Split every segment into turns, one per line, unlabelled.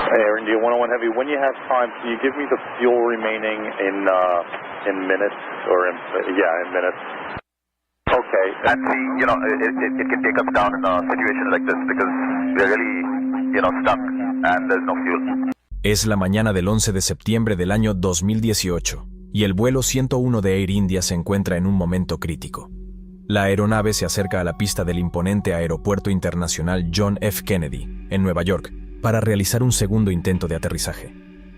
Air India 101 Heavy, when you have time, can you give me the fuel remaining in minutes, or in minutes? Okay.
And see, it can take us down in a situation like this because we're really, stuck and there's no fuel.
Es la mañana del 11 de septiembre del año 2018 y el vuelo 101 de Air India se encuentra en un momento crítico. La aeronave se acerca a la pista del imponente Aeropuerto Internacional John F. Kennedy, en Nueva York, para realizar un segundo intento de aterrizaje.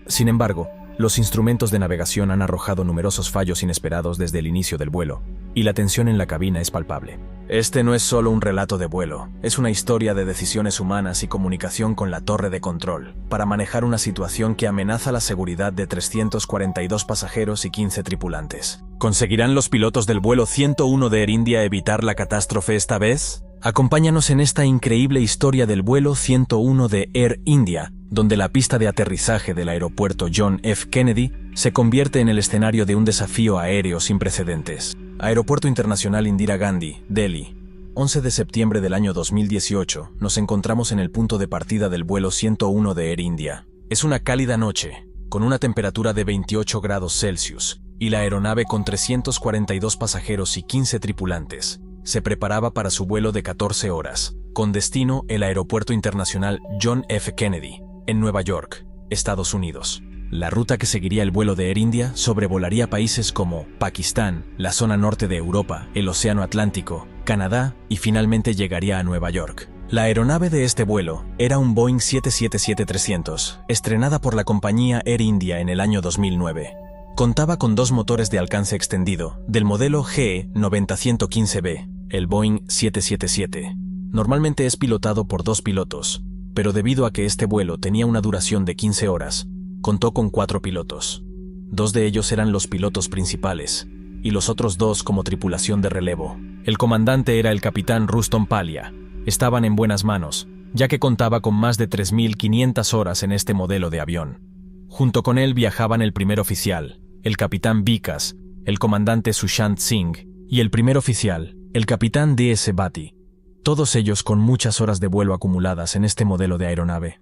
Sin embargo, los instrumentos de navegación han arrojado numerosos fallos inesperados desde el inicio del vuelo, y la tensión en la cabina es palpable. Este no es solo un relato de vuelo, es una historia de decisiones humanas y comunicación con la torre de control, para manejar una situación que amenaza la seguridad de 342 pasajeros y 15 tripulantes. ¿Conseguirán los pilotos del vuelo 101 de Air India evitar la catástrofe esta vez? Acompáñanos en esta increíble historia del vuelo 101 de Air India, donde la pista de aterrizaje del aeropuerto John F. Kennedy se convierte en el escenario de un desafío aéreo sin precedentes. Aeropuerto Internacional Indira Gandhi, Delhi. 11 de septiembre del año 2018, nos encontramos en el punto de partida del vuelo 101 de Air India. Es una cálida noche, con una temperatura de 28 grados Celsius, y la aeronave con 342 pasajeros y 15 tripulantes se preparaba para su vuelo de 14 horas, con destino el Aeropuerto Internacional John F. Kennedy, en Nueva York, Estados Unidos. La ruta que seguiría el vuelo de Air India sobrevolaría países como Pakistán, la zona norte de Europa, el Océano Atlántico, Canadá y finalmente llegaría a Nueva York. La aeronave de este vuelo era un Boeing 777-300, estrenada por la compañía Air India en el año 2009. Contaba con dos motores de alcance extendido, del modelo GE90-115B, el Boeing 777. Normalmente es pilotado por dos pilotos, pero debido a que este vuelo tenía una duración de 15 horas, contó con 4 pilotos. 2 de ellos eran los pilotos principales, y los otros 2 como tripulación de relevo. El comandante era el capitán Rustom Palia. Estaban en buenas manos, ya que contaba con más de 3.500 horas en este modelo de avión. Junto con él viajaban el primer oficial, el capitán Vikas, el comandante Sushant Singh, y el primer oficial, el capitán D.S. Bhatti. Todos ellos con muchas horas de vuelo acumuladas en este modelo de aeronave.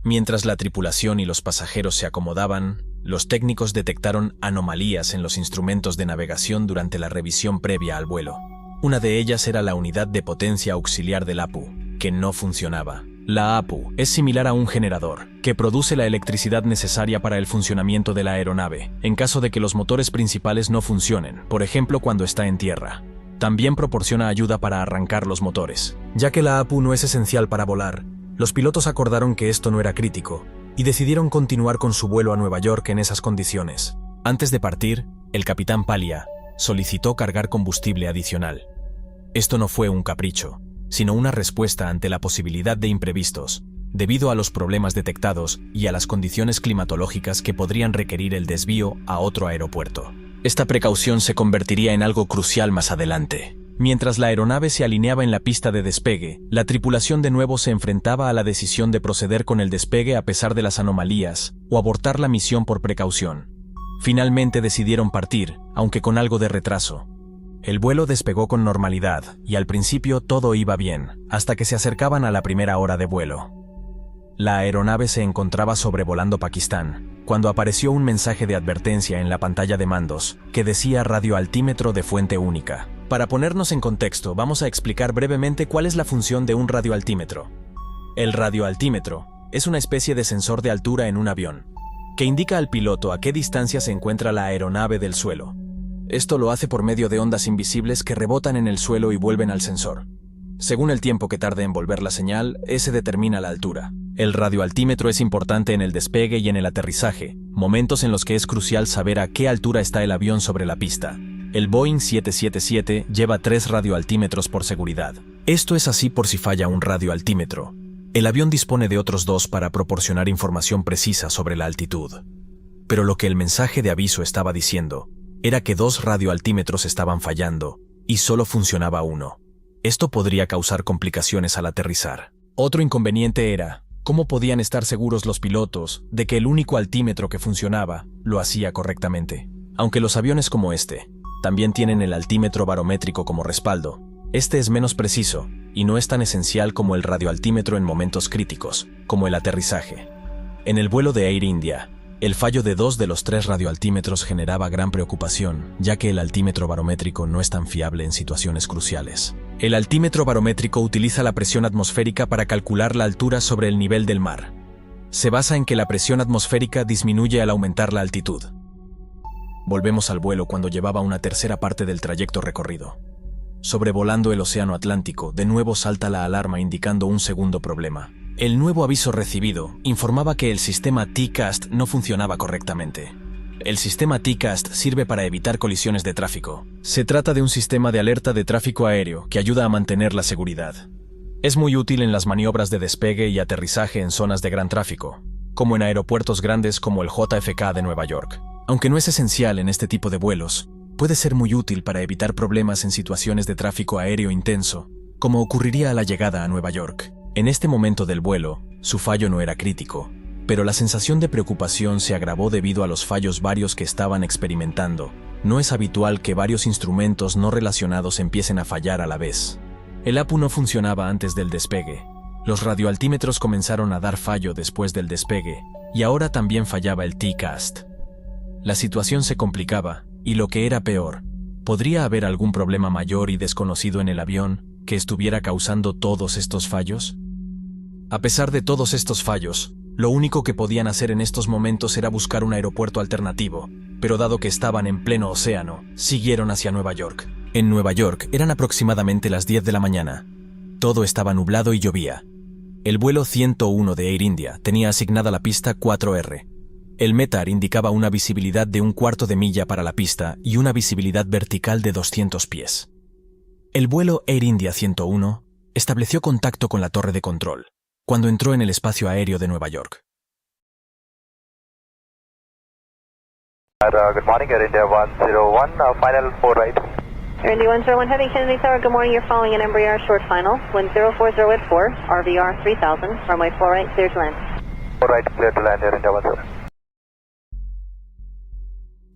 Mientras la tripulación y los pasajeros se acomodaban, los técnicos detectaron anomalías en los instrumentos de navegación durante la revisión previa al vuelo. Una de ellas era la unidad de potencia auxiliar del APU, que no funcionaba. La APU es similar a un generador, que produce la electricidad necesaria para el funcionamiento de la aeronave, en caso de que los motores principales no funcionen, por ejemplo cuando está en tierra. También proporciona ayuda para arrancar los motores. Ya que la APU no es esencial para volar, los pilotos acordaron que esto no era crítico, y decidieron continuar con su vuelo a Nueva York en esas condiciones. Antes de partir, el capitán Palia solicitó cargar combustible adicional. Esto no fue un capricho, sino una respuesta ante la posibilidad de imprevistos, debido a los problemas detectados y a las condiciones climatológicas que podrían requerir el desvío a otro aeropuerto. Esta precaución se convertiría en algo crucial más adelante. Mientras la aeronave se alineaba en la pista de despegue, la tripulación de nuevo se enfrentaba a la decisión de proceder con el despegue a pesar de las anomalías o abortar la misión por precaución. Finalmente decidieron partir, aunque con algo de retraso. El vuelo despegó con normalidad y al principio todo iba bien, hasta que se acercaban a la primera hora de vuelo. La aeronave se encontraba sobrevolando Pakistán, cuando apareció un mensaje de advertencia en la pantalla de mandos, que decía radioaltímetro de fuente única. Para ponernos en contexto, vamos a explicar brevemente cuál es la función de un radioaltímetro. El radioaltímetro es una especie de sensor de altura en un avión, que indica al piloto a qué distancia se encuentra la aeronave del suelo. Esto lo hace por medio de ondas invisibles que rebotan en el suelo y vuelven al sensor. Según el tiempo que tarde en volver la señal, ese determina la altura. El radioaltímetro es importante en el despegue y en el aterrizaje, momentos en los que es crucial saber a qué altura está el avión sobre la pista. El Boeing 777 lleva 3 radioaltímetros por seguridad. Esto es así por si falla un radioaltímetro. El avión dispone de otros 2 para proporcionar información precisa sobre la altitud. Pero lo que el mensaje de aviso estaba diciendo era que 2 radioaltímetros estaban fallando y solo funcionaba uno. Esto podría causar complicaciones al aterrizar. Otro inconveniente era cómo podían estar seguros los pilotos de que el único altímetro que funcionaba lo hacía correctamente. Aunque los aviones como este también tienen el altímetro barométrico como respaldo, este es menos preciso y no es tan esencial como el radioaltímetro en momentos críticos, como el aterrizaje. En el vuelo de Air India, el fallo de 2 de los 3 radioaltímetros generaba gran preocupación, ya que el altímetro barométrico no es tan fiable en situaciones cruciales. El altímetro barométrico utiliza la presión atmosférica para calcular la altura sobre el nivel del mar. Se basa en que la presión atmosférica disminuye al aumentar la altitud. Volvemos al vuelo cuando llevaba una tercera parte del trayecto recorrido. Sobrevolando el Océano Atlántico, de nuevo salta la alarma indicando un segundo problema. El nuevo aviso recibido informaba que el sistema TCAST no funcionaba correctamente. El sistema TCAST sirve para evitar colisiones de tráfico. Se trata de un sistema de alerta de tráfico aéreo que ayuda a mantener la seguridad. Es muy útil en las maniobras de despegue y aterrizaje en zonas de gran tráfico, como en aeropuertos grandes como el JFK de Nueva York. Aunque no es esencial en este tipo de vuelos, puede ser muy útil para evitar problemas en situaciones de tráfico aéreo intenso, como ocurriría a la llegada a Nueva York. En este momento del vuelo, su fallo no era crítico, pero la sensación de preocupación se agravó debido a los fallos varios que estaban experimentando. No es habitual que varios instrumentos no relacionados empiecen a fallar a la vez. El APU no funcionaba antes del despegue. Los radioaltímetros comenzaron a dar fallo después del despegue, y ahora también fallaba el TCAST. La situación se complicaba, y lo que era peor, ¿podría haber algún problema mayor y desconocido en el avión que estuviera causando todos estos fallos? A pesar de todos estos fallos, lo único que podían hacer en estos momentos era buscar un aeropuerto alternativo, pero dado que estaban en pleno océano, siguieron hacia Nueva York. En Nueva York eran aproximadamente las 10 de la mañana. Todo estaba nublado y llovía. El vuelo 101 de Air India tenía asignada la pista 4R. El METAR indicaba una visibilidad de 1/4 de milla para la pista y una visibilidad vertical de 200 pies. El vuelo Air India 101 estableció contacto con la torre de control cuando entró en el espacio aéreo de Nueva York.
Good morning, Air India 101, final 4 right.
Air India 101 Heavy, Kennedy Tower, good morning, you're following an Embraer short final, wind 040 at 4, RVR 3000, runway 4 right, clear to land.
4 right, clear to land, Air India 101.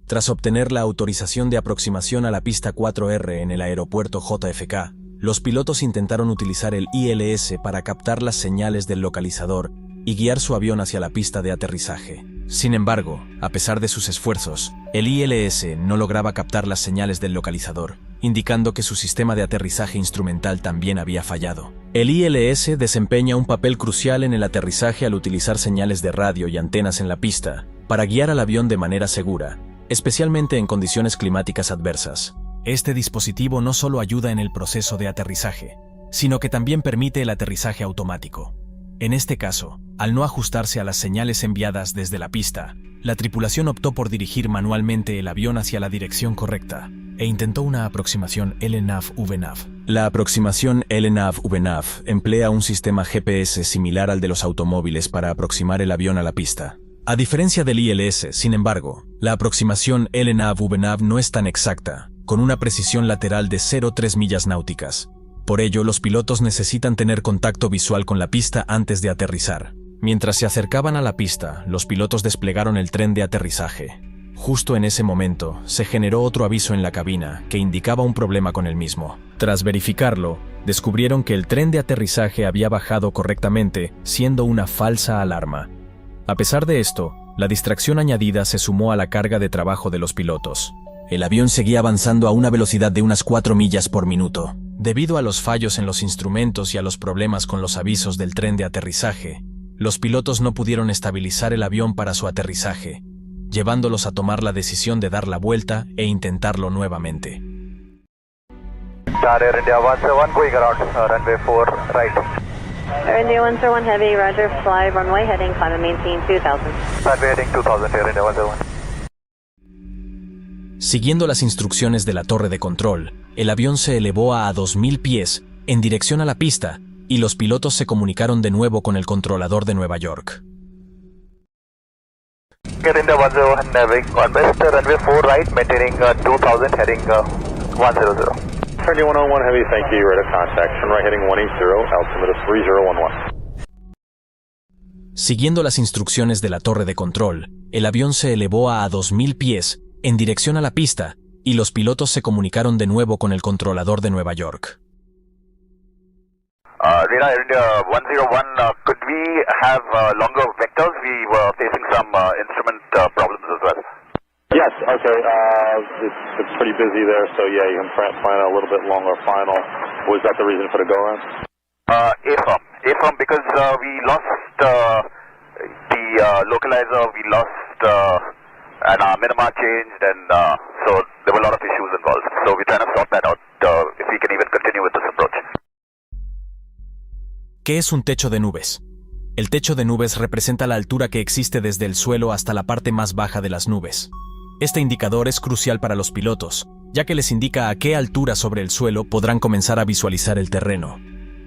Tras obtener la autorización de aproximación a la pista 4R en el aeropuerto JFK, los pilotos intentaron utilizar el ILS para captar las señales del localizador y guiar su avión hacia la pista de aterrizaje. Sin embargo, a pesar de sus esfuerzos, el ILS no lograba captar las señales del localizador, indicando que su sistema de aterrizaje instrumental también había fallado. El ILS desempeña un papel crucial en el aterrizaje al utilizar señales de radio y antenas en la pista para guiar al avión de manera segura, especialmente en condiciones climáticas adversas. Este dispositivo no solo ayuda en el proceso de aterrizaje, sino que también permite el aterrizaje automático. En este caso, al no ajustarse a las señales enviadas desde la pista, la tripulación optó por dirigir manualmente el avión hacia la dirección correcta e intentó una aproximación LNAV-VNAV. La aproximación LNAV-VNAV emplea un sistema GPS similar al de los automóviles para aproximar el avión a la pista. A diferencia del ILS, sin embargo, la aproximación LNAV-VNAV no es tan exacta, con una precisión lateral de 0,3 millas náuticas. Por ello, los pilotos necesitan tener contacto visual con la pista antes de aterrizar. Mientras se acercaban a la pista, los pilotos desplegaron el tren de aterrizaje. Justo en ese momento, se generó otro aviso en la cabina que indicaba un problema con el mismo. Tras verificarlo, descubrieron que el tren de aterrizaje había bajado correctamente, siendo una falsa alarma. A pesar de esto, la distracción añadida se sumó a la carga de trabajo de los pilotos. El avión seguía avanzando a una velocidad de unas 4 millas por minuto. Debido a los fallos en los instrumentos y a los problemas con los avisos del tren de aterrizaje, los pilotos no pudieron estabilizar el avión para su aterrizaje, llevándolos a tomar la decisión de dar la vuelta e intentarlo nuevamente.
Air India 101 going around runway 4 right.
Air India 101 Heavy, roger, fly runway heading, climb and maintain 2000.
Runway heading 2000, Air India 101.
Siguiendo las instrucciones de la torre de control, el avión se elevó a 2000 pies en dirección a la pista y los pilotos se comunicaron de nuevo con el controlador de Nueva York.
Air India 101 Navy, on west runway 4 right, maintaining 2000, heading 100.
Air India 101 Heavy, thank you, right of contact, runway heading 180, altimeter 3011.
Siguiendo las instrucciones de la torre de control, el avión se elevó a 2000 pies en dirección a la pista y los pilotos se comunicaron de nuevo con el controlador de Nueva York.
Radar Air India 101, could we have longer vectors? We were facing some instrument problems as well.
Yes, okay, it's pretty busy there, so yeah, you can plan a little bit longer final. Was that the reason for the go-around?
AFIRM, because we lost the localizer, we lost and our minima changed, and so there were a lot of issues involved. So we're trying to sort that out, if we can even continue with this approach.
¿Qué es un techo de nubes? El techo de nubes representa la altura que existe desde el suelo hasta la parte más baja de las nubes. Este indicador es crucial para los pilotos, ya que les indica a qué altura sobre el suelo podrán comenzar a visualizar el terreno.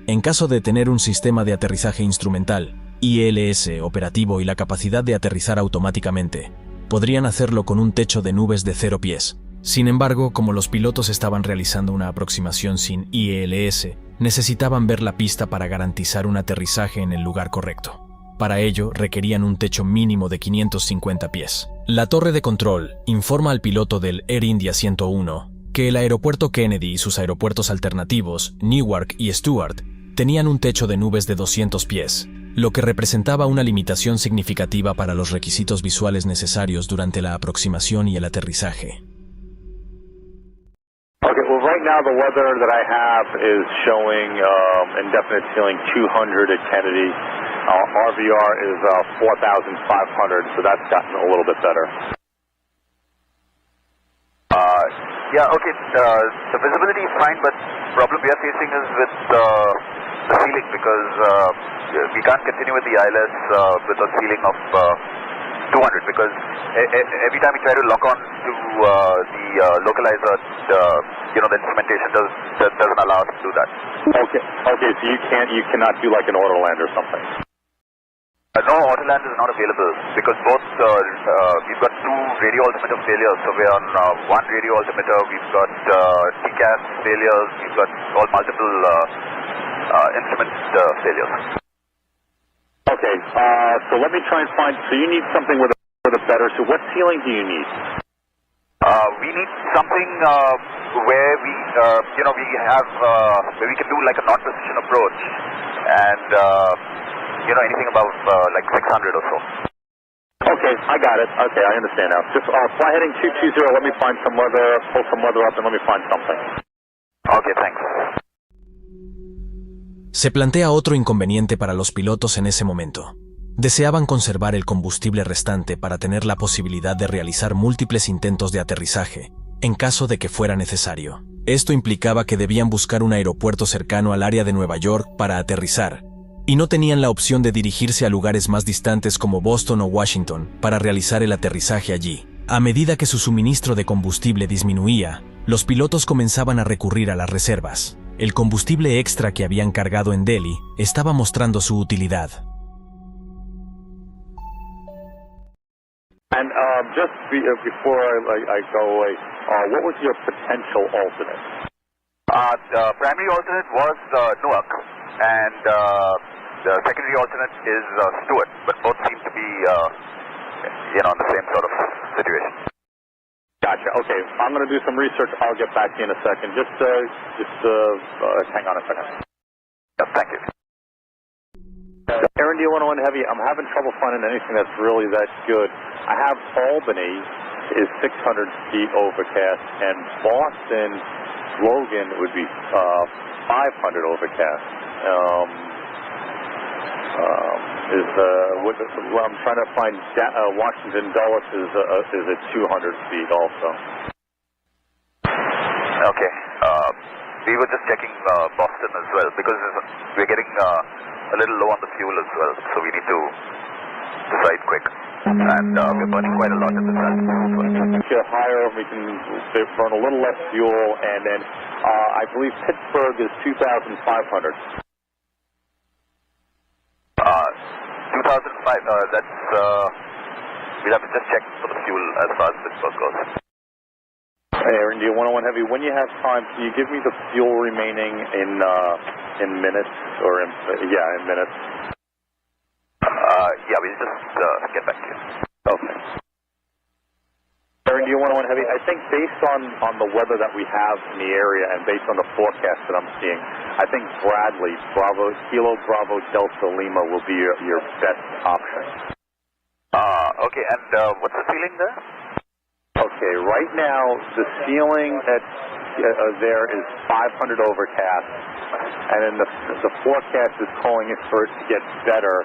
En caso de tener un sistema de aterrizaje instrumental, ILS operativo y la capacidad de aterrizar automáticamente, podrían hacerlo con un techo de nubes de 0 pies. Sin embargo, como los pilotos estaban realizando una aproximación sin ILS, necesitaban ver la pista para garantizar un aterrizaje en el lugar correcto. Para ello, requerían un techo mínimo de 550 pies. La torre de control informa al piloto del Air India 101 que el aeropuerto Kennedy y sus aeropuertos alternativos, Newark y Stewart, tenían un techo de nubes de 200 pies, lo que representaba una limitación significativa para los requisitos visuales necesarios durante la aproximación y el aterrizaje.
Okay, well right now the weather that I have is showing indefinite ceiling 200 at Kennedy. RVR is 4,500, so that's gotten a little bit better.
Yeah, okay, the visibility is fine, but the problem we are facing is with the ceiling, because we can't continue with the ILS with a ceiling of 200, because every time we try to lock on to the localizer, the instrumentation doesn't allow us to do that.
Okay, so you cannot do like an autoland or something?
No, autoland is not available, because both we've got two radio altimeter failures. So we're on one radio altimeter, we've got TCAS failures, we've got all multiple instrument failures.
Okay, so let me try and find, so you need something with a better, so what ceiling do you need?
We need something where we, we have, where we can do like a non-precision approach, and anything above like 600 or so.
Okay, I got it. Okay, I understand now. Just fly heading 220, let me find some weather, pull some weather up and let me find something.
Okay, thanks.
Se plantea otro inconveniente para los pilotos en ese momento. Deseaban conservar el combustible restante para tener la posibilidad de realizar múltiples intentos de aterrizaje, en caso de que fuera necesario. Esto implicaba que debían buscar un aeropuerto cercano al área de Nueva York para aterrizar, y no tenían la opción de dirigirse a lugares más distantes como Boston o Washington para realizar el aterrizaje allí. A medida que su suministro de combustible disminuía, los pilotos comenzaban a recurrir a las reservas. El combustible extra que habían cargado en Delhi estaba mostrando su utilidad.
And just before I go away, what was your potential alternate?
The primary alternate was Newark, and the secondary alternate is Stewart, but both seem to be, in the same sort of situation.
Gotcha. Okay, I'm going to do some research. I'll get back to you in a second. Just hang on a second.
Yes, thank you.
Air India 101 Heavy, I'm having trouble finding anything that's really that good. I have Albany is 600 feet overcast, and Boston, Logan would be 500 overcast. I'm trying to find Washington Dulles is at 200 feet also.
Okay. We were just checking Boston as well, because we're getting a little low on the fuel as well, so we need to decide quick. And we're burning quite a lot at this time.
Get higher, we can burn a little less fuel, and then I believe Pittsburgh is 2,500.
2005, that's, we'll have to just check for the fuel as far as Pittsburgh goes.
Air India 101 Heavy, when you have time, can you give me the fuel remaining in minutes, or in minutes?
Yeah, we'll just get back to you.
Okay. Air India 101 Heavy, I think think based on the weather that we have in the area and based on the forecast that I'm seeing, I think Bradley, Kilo Bravo Delta Lima will be your best option.
Okay, and what's the ceiling there?
Okay, right now the ceiling at there is 500 overcast, and then the forecast is calling it for it to get better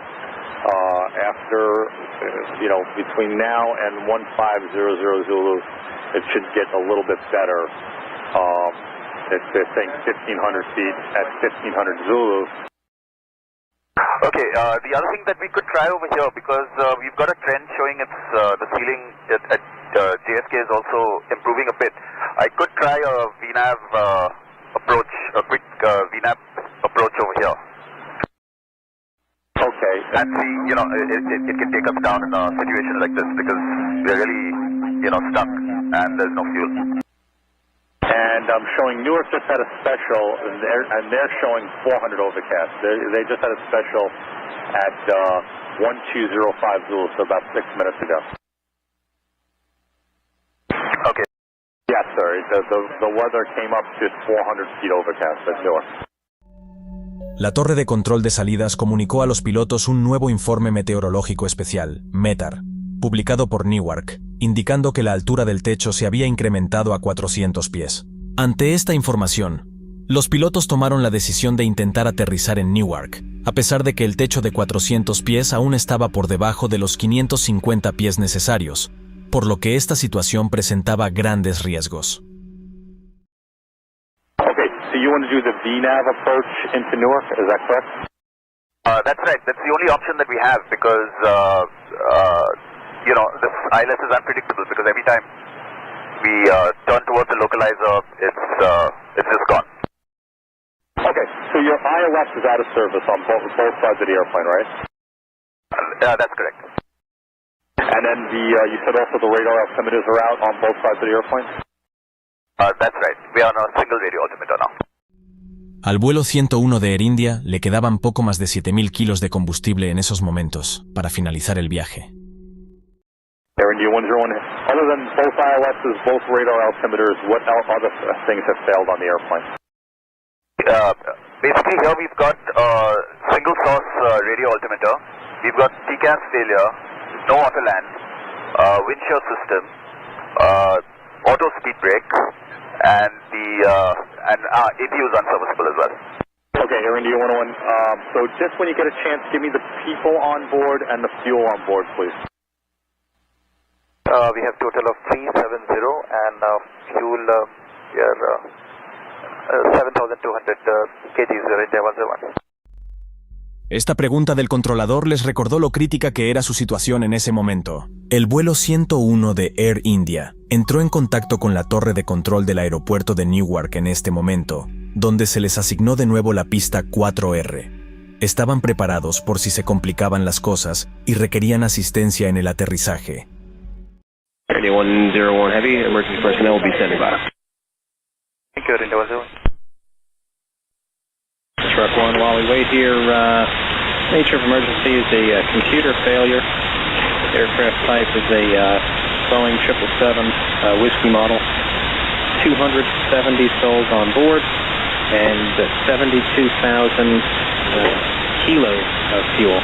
after, between now and 1500 Zulu, it should get a little bit better. They're saying 1,500 feet at 1,500 Zulu.
Okay, the other thing that we could try over here, because we've got a trend showing it's the ceiling at JSK is also improving a bit. I could try a VNAV approach, a quick VNAV approach over here.
Okay.
And see, it can take us down in a situation like this because we're really, stuck and there's no fuel.
And I'm showing Newark just had a special, and they're showing 400 overcast. They just had a special at 1205 Zulu, so about 6 minutes ago.
Okay.
Yes, sir. The weather came up to 400 feet overcast at Newark.
La torre de control de salidas comunicó a los pilotos un nuevo informe meteorológico especial, METAR, publicado por Newark, indicando que la altura del techo se había incrementado a 400 pies. Ante esta información, los pilotos tomaron la decisión de intentar aterrizar en Newark, a pesar de que el techo de 400 pies aún estaba por debajo de los 550 pies necesarios, por lo que esta situación presentaba grandes riesgos.
Okay, so you want to do the VNAV approach into Newark, is that correct?
That's right. That's the only option that we have because, this ILS is unpredictable because every time we turn towards the localizer, it's just gone.
Okay, so your ILS is out of service on both sides of the airplane, right?
That's correct.
And then you said also the radar altimeters are out on both sides of the airplane?
That's right. We are on a single radio altimeter now.
Al vuelo 101 de Air India le quedaban poco más de 7.000 kilos de combustible en esos momentos para finalizar el viaje.
Air India 101, other than both ILSs, both radar altimeters, what other things have failed on the airplane?
Basically here we've got single source radio altimeter, we've got TCAS failure, no auto land, wind shear system, auto speed brake, and APU is unserviceable as well.
Okay, Air India 101, so just when you get a chance, give me the people on board and the fuel on board, please.
We have total of 370 and fuel, we are 7,200 kgs, India 101.
Esta pregunta del controlador les recordó lo crítica que era su situación en ese momento. El vuelo 101 de Air India entró en contacto con la torre de control del aeropuerto de Newark en este momento, donde se les asignó de nuevo la pista 4R. Estaban preparados por si se complicaban las cosas y requerían asistencia en el aterrizaje.
101 Heavy, emergency personnel will be standing by.
Thank you, India 101.
Truck 1, while we wait here, nature of emergency is a computer failure. Aircraft type is a Boeing 777 Whiskey model. 270 souls on board and 72,000 kilos of fuel.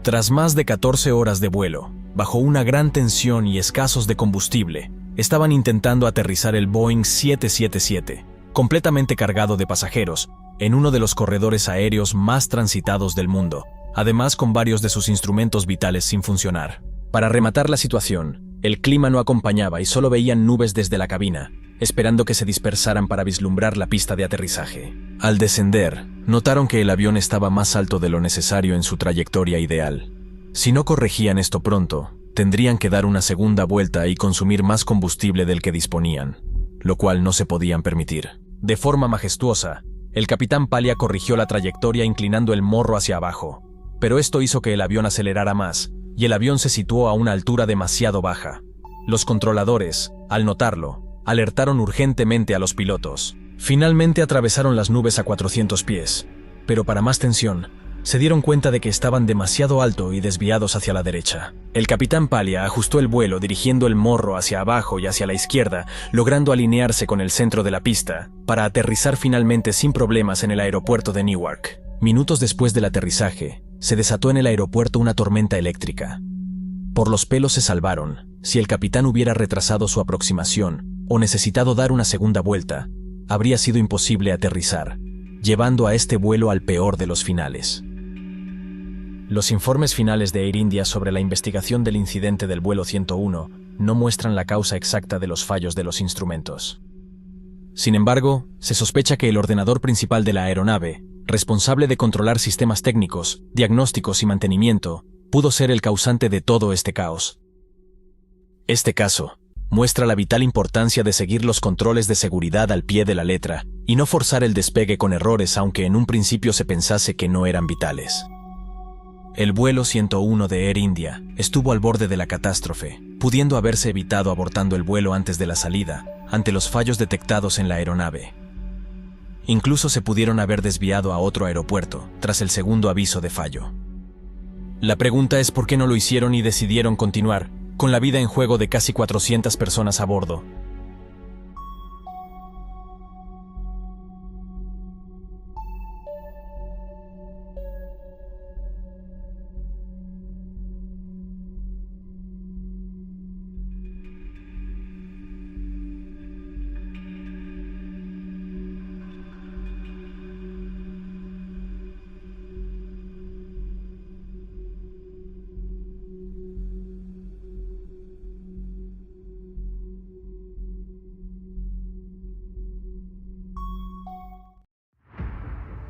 Tras más de 14 horas de vuelo, bajo una gran tensión y escasos de combustible, estaban intentando aterrizar el Boeing 777, completamente cargado de pasajeros, en uno de los corredores aéreos más transitados del mundo, además con varios de sus instrumentos vitales sin funcionar. Para rematar la situación, el clima no acompañaba y solo veían nubes desde la cabina, esperando que se dispersaran para vislumbrar la pista de aterrizaje. Al descender, notaron que el avión estaba más alto de lo necesario en su trayectoria ideal. Si no corregían esto pronto, tendrían que dar una segunda vuelta y consumir más combustible del que disponían, lo cual no se podían permitir. De forma majestuosa, el capitán Palia corrigió la trayectoria inclinando el morro hacia abajo, pero esto hizo que el avión acelerara más, y el avión se situó a una altura demasiado baja. Los controladores, al notarlo, alertaron urgentemente a los pilotos. Finalmente atravesaron las nubes a 400 pies, pero para más tensión, se dieron cuenta de que estaban demasiado alto y desviados hacia la derecha. El capitán Paglia ajustó el vuelo dirigiendo el morro hacia abajo y hacia la izquierda, logrando alinearse con el centro de la pista, para aterrizar finalmente sin problemas en el aeropuerto de Newark. Minutos después del aterrizaje, se desató en el aeropuerto una tormenta eléctrica. Por los pelos se salvaron. Si el capitán hubiera retrasado su aproximación o necesitado dar una segunda vuelta, habría sido imposible aterrizar, llevando a este vuelo al peor de los finales. Los informes finales de Air India sobre la investigación del incidente del vuelo 101 no muestran la causa exacta de los fallos de los instrumentos. Sin embargo, se sospecha que el ordenador principal de la aeronave, responsable de controlar sistemas técnicos, diagnósticos y mantenimiento, pudo ser el causante de todo este caos. Este caso muestra la vital importancia de seguir los controles de seguridad al pie de la letra y no forzar el despegue con errores aunque en un principio se pensase que no eran vitales. El vuelo 101 de Air India estuvo al borde de la catástrofe, pudiendo haberse evitado abortando el vuelo antes de la salida, ante los fallos detectados en la aeronave. Incluso se pudieron haber desviado a otro aeropuerto, tras el segundo aviso de fallo. La pregunta es por qué no lo hicieron y decidieron continuar, con la vida en juego de casi 400 personas a bordo.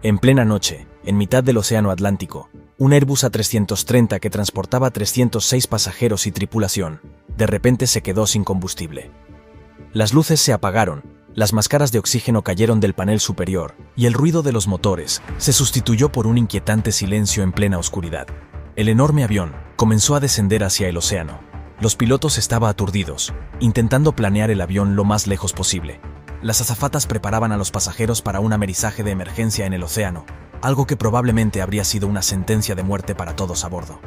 En plena noche, en mitad del Océano Atlántico, un Airbus A330 que transportaba 306 pasajeros y tripulación, de repente se quedó sin combustible. Las luces se apagaron, las máscaras de oxígeno cayeron del panel superior y el ruido de los motores se sustituyó por un inquietante silencio en plena oscuridad. El enorme avión comenzó a descender hacia el océano. Los pilotos estaban aturdidos, intentando planear el avión lo más lejos posible. Las azafatas preparaban a los pasajeros para un amerizaje de emergencia en el océano, algo que probablemente habría sido una sentencia de muerte para todos a bordo.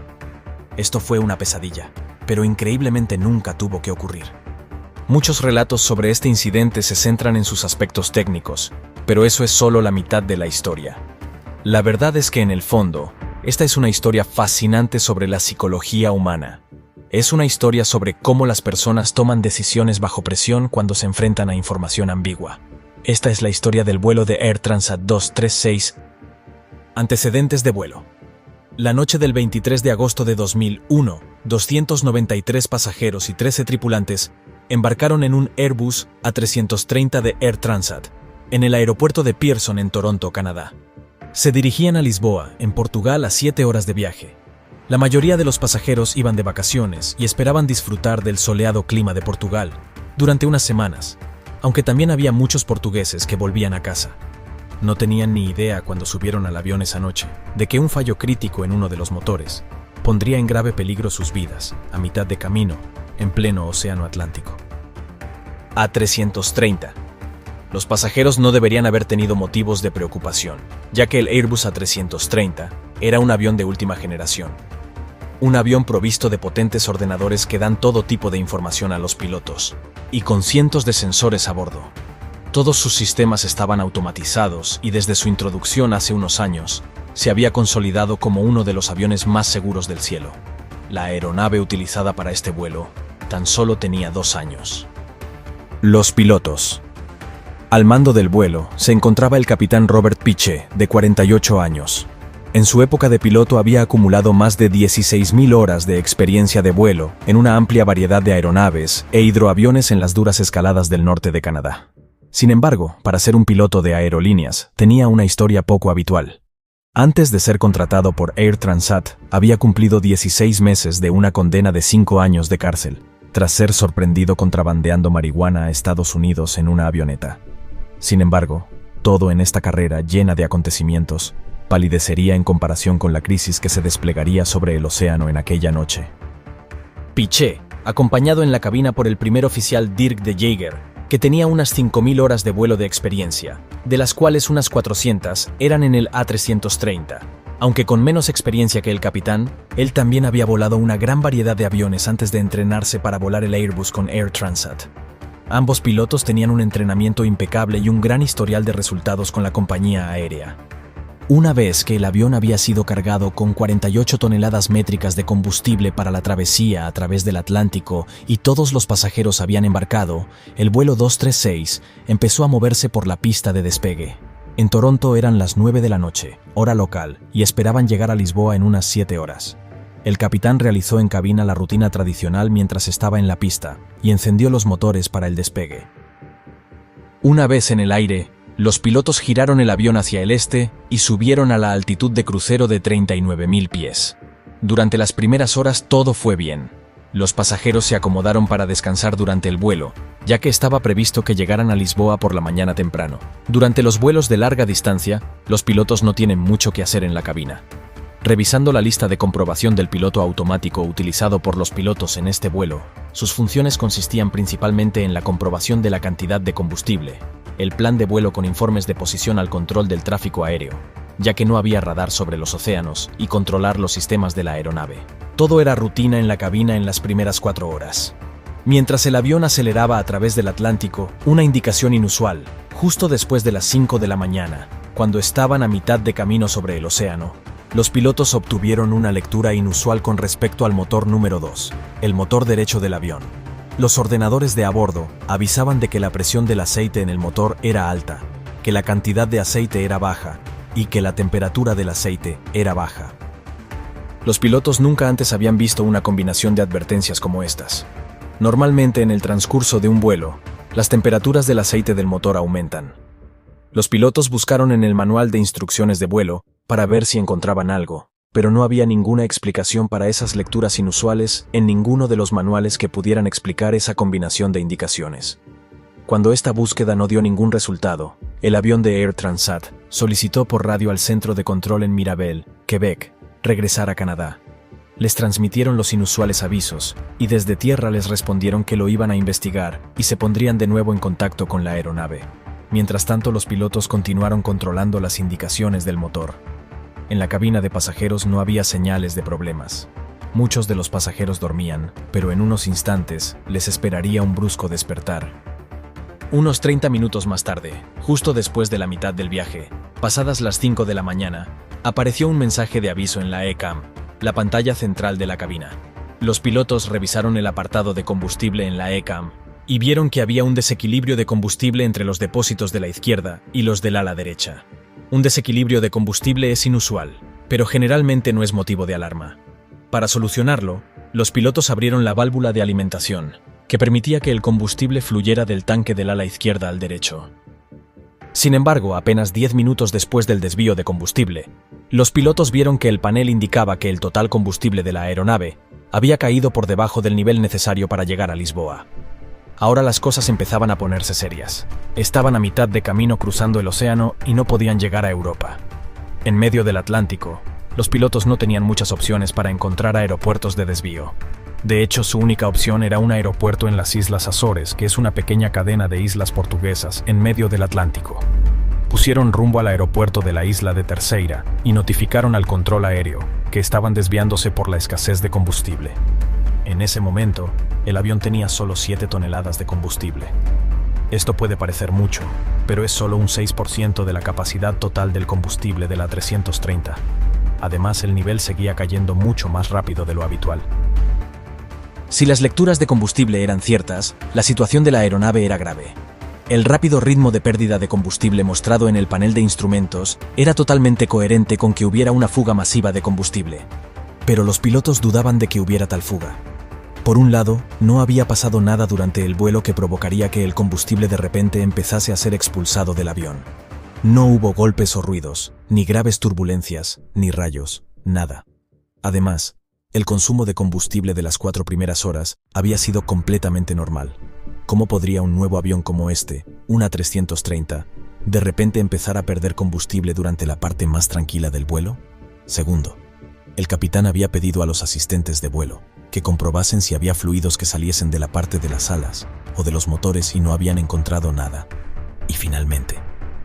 Esto fue una pesadilla, pero increíblemente nunca tuvo que ocurrir. Muchos relatos sobre este incidente se centran en sus aspectos técnicos, pero eso es solo la mitad de la historia. La verdad es que en el fondo, esta es una historia fascinante sobre la psicología humana. Es una historia sobre cómo las personas toman decisiones bajo presión cuando se enfrentan a información ambigua. Esta es la historia del vuelo de Air Transat 236. Antecedentes de vuelo. La noche del 23 de agosto de 2001, 293 pasajeros y 13 tripulantes embarcaron en un Airbus A330 de Air Transat, en el aeropuerto de Pearson en Toronto, Canadá. Se dirigían a Lisboa, en Portugal, a 7 horas de viaje. La mayoría de los pasajeros iban de vacaciones y esperaban disfrutar del soleado clima de Portugal durante unas semanas, aunque también había muchos portugueses que volvían a casa. No tenían ni idea cuando subieron al avión esa noche de que un fallo crítico en uno de los motores pondría en grave peligro sus vidas a mitad de camino en pleno Océano Atlántico. A330. Los pasajeros no deberían haber tenido motivos de preocupación, ya que el Airbus A330 era un avión de última generación. Un avión provisto de potentes ordenadores que dan todo tipo de información a los pilotos, y con cientos de sensores a bordo. Todos sus sistemas estaban automatizados y desde su introducción hace unos años, se había consolidado como uno de los aviones más seguros del cielo. La aeronave utilizada para este vuelo tan solo tenía 2 años. Los pilotos. Al mando del vuelo se encontraba el capitán Robert Piché, de 48 años. En su época de piloto había acumulado más de 16.000 horas de experiencia de vuelo en una amplia variedad de aeronaves e hidroaviones en las duras escaladas del norte de Canadá. Sin embargo, para ser un piloto de aerolíneas, tenía una historia poco habitual. Antes de ser contratado por Air Transat, había cumplido 16 meses de una condena de 5 años de cárcel, tras ser sorprendido contrabandeando marihuana a Estados Unidos en una avioneta. Sin embargo, todo en esta carrera llena de acontecimientos palidecería en comparación con la crisis que se desplegaría sobre el océano en aquella noche. Piché, acompañado en la cabina por el primer oficial Dirk de Jager, que tenía unas 5.000 horas de vuelo de experiencia, de las cuales unas 400 eran en el A330, Aunque con menos experiencia que el capitán, él también había volado una gran variedad de aviones antes de entrenarse para volar el Airbus con Air Transat. Ambos pilotos tenían un entrenamiento impecable y un gran historial de resultados con la compañía aérea. Una vez que el avión había sido cargado con 48 toneladas métricas de combustible para la travesía a través del Atlántico y todos los pasajeros habían embarcado, el vuelo 236 empezó a moverse por la pista de despegue. En Toronto eran las 9 de la noche, hora local, y esperaban llegar a Lisboa en unas 7 horas. El capitán realizó en cabina la rutina tradicional mientras estaba en la pista y encendió los motores para el despegue. Una vez en el aire, los pilotos giraron el avión hacia el este y subieron a la altitud de crucero de 39.000 pies. Durante las primeras horas todo fue bien. Los pasajeros se acomodaron para descansar durante el vuelo, ya que estaba previsto que llegaran a Lisboa por la mañana temprano. Durante los vuelos de larga distancia, los pilotos no tienen mucho que hacer en la cabina. Revisando la lista de comprobación del piloto automático utilizado por los pilotos en este vuelo, sus funciones consistían principalmente en la comprobación de la cantidad de combustible, el plan de vuelo con informes de posición al control del tráfico aéreo, ya que no había radar sobre los océanos, y controlar los sistemas de la aeronave. Todo era rutina en la cabina en las primeras 4 horas. Mientras el avión aceleraba a través del Atlántico, una indicación inusual, justo después de las 5 de la mañana, cuando estaban a mitad de camino sobre el océano, los pilotos obtuvieron una lectura inusual con respecto al motor número 2, el motor derecho del avión. Los ordenadores de a bordo avisaban de que la presión del aceite en el motor era alta, que la cantidad de aceite era baja y que la temperatura del aceite era baja. Los pilotos nunca antes habían visto una combinación de advertencias como estas. Normalmente en el transcurso de un vuelo, las temperaturas del aceite del motor aumentan. Los pilotos buscaron en el manual de instrucciones de vuelo para ver si encontraban algo, pero no había ninguna explicación para esas lecturas inusuales en ninguno de los manuales que pudieran explicar esa combinación de indicaciones. Cuando esta búsqueda no dio ningún resultado, el avión de Air Transat solicitó por radio al centro de control en Mirabel, Quebec, regresar a Canadá. Les transmitieron los inusuales avisos, y desde tierra les respondieron que lo iban a investigar y se pondrían de nuevo en contacto con la aeronave. Mientras tanto, los pilotos continuaron controlando las indicaciones del motor. En la cabina de pasajeros no había señales de problemas. Muchos de los pasajeros dormían, pero en unos instantes les esperaría un brusco despertar. Unos 30 minutos más tarde, justo después de la mitad del viaje, pasadas las 5 de la mañana, apareció un mensaje de aviso en la ECAM, la pantalla central de la cabina. Los pilotos revisaron el apartado de combustible en la ECAM y vieron que había un desequilibrio de combustible entre los depósitos de la izquierda y los del ala derecha. Un desequilibrio de combustible es inusual, pero generalmente no es motivo de alarma. Para solucionarlo, los pilotos abrieron la válvula de alimentación, que permitía que el combustible fluyera del tanque del ala izquierda al derecho. Sin embargo, apenas 10 minutos después del desvío de combustible, los pilotos vieron que el panel indicaba que el total combustible de la aeronave había caído por debajo del nivel necesario para llegar a Lisboa. Ahora las cosas empezaban a ponerse serias. Estaban a mitad de camino cruzando el océano y no podían llegar a Europa. En medio del Atlántico, los pilotos no tenían muchas opciones para encontrar aeropuertos de desvío. De hecho, su única opción era un aeropuerto en las Islas Azores, que es una pequeña cadena de islas portuguesas en medio del Atlántico. Pusieron rumbo al aeropuerto de la isla de Terceira y notificaron al control aéreo que estaban desviándose por la escasez de combustible. En ese momento, el avión tenía solo 7 toneladas de combustible. Esto puede parecer mucho, pero es solo un 6% de la capacidad total del combustible de la 330. Además, el nivel seguía cayendo mucho más rápido de lo habitual. Si las lecturas de combustible eran ciertas, la situación de la aeronave era grave. El rápido ritmo de pérdida de combustible mostrado en el panel de instrumentos era totalmente coherente con que hubiera una fuga masiva de combustible. Pero los pilotos dudaban de que hubiera tal fuga. Por un lado, no había pasado nada durante el vuelo que provocaría que el combustible de repente empezase a ser expulsado del avión. No hubo golpes o ruidos, ni graves turbulencias, ni rayos, nada. Además, el consumo de combustible de las 4 primeras horas había sido completamente normal. ¿Cómo podría un nuevo avión como este, una 330, de repente empezar a perder combustible durante la parte más tranquila del vuelo? Segundo, el capitán había pedido a los asistentes de vuelo que comprobasen si había fluidos que saliesen de la parte de las alas o de los motores y no habían encontrado nada. Y finalmente,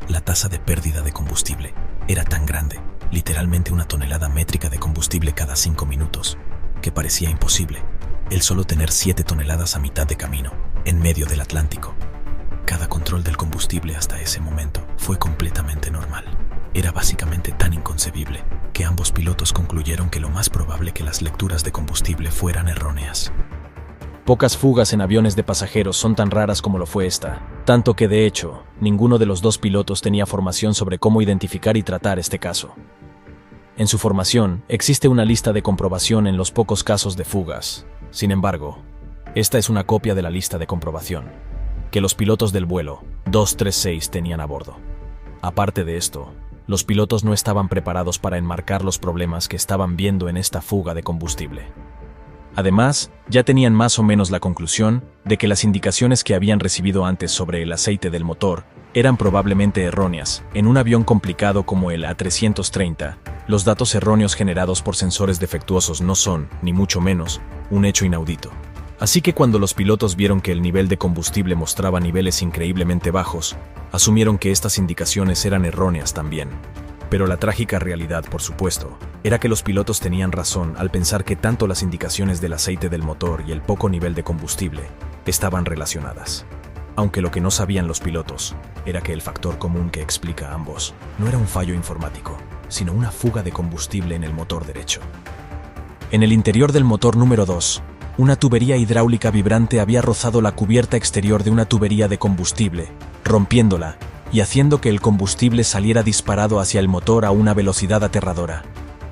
la tasa de pérdida de combustible era tan grande, literalmente una tonelada métrica de combustible cada 5 minutos, que parecía imposible, el solo tener 7 toneladas a mitad de camino, en medio del Atlántico. Cada control del combustible hasta ese momento fue completamente normal. Era básicamente tan inconcebible que ambos pilotos concluyeron que lo más probable que las lecturas de combustible fueran erróneas. Pocas fugas en aviones de pasajeros son tan raras como lo fue esta, tanto que de hecho, ninguno de los dos pilotos tenía formación sobre cómo identificar y tratar este caso. En su formación, existe una lista de comprobación en los pocos casos de fugas. Sin embargo, esta es una copia de la lista de comprobación que los pilotos del vuelo 236 tenían a bordo. Aparte de esto, los pilotos no estaban preparados para enmarcar los problemas que estaban viendo en esta fuga de combustible. Además, ya tenían más o menos la conclusión de que las indicaciones que habían recibido antes sobre el aceite del motor eran probablemente erróneas. En un avión complicado como el A330, los datos erróneos generados por sensores defectuosos no son, ni mucho menos, un hecho inaudito. Así que cuando los pilotos vieron que el nivel de combustible mostraba niveles increíblemente bajos, asumieron que estas indicaciones eran erróneas también. Pero la trágica realidad, por supuesto, era que los pilotos tenían razón al pensar que tanto las indicaciones del aceite del motor y el poco nivel de combustible estaban relacionadas. Aunque lo que no sabían los pilotos era que el factor común que explica a ambos no era un fallo informático, sino una fuga de combustible en el motor derecho. En el interior del motor número 2, una tubería hidráulica vibrante había rozado la cubierta exterior de una tubería de combustible, rompiéndola y haciendo que el combustible saliera disparado hacia el motor a una velocidad aterradora.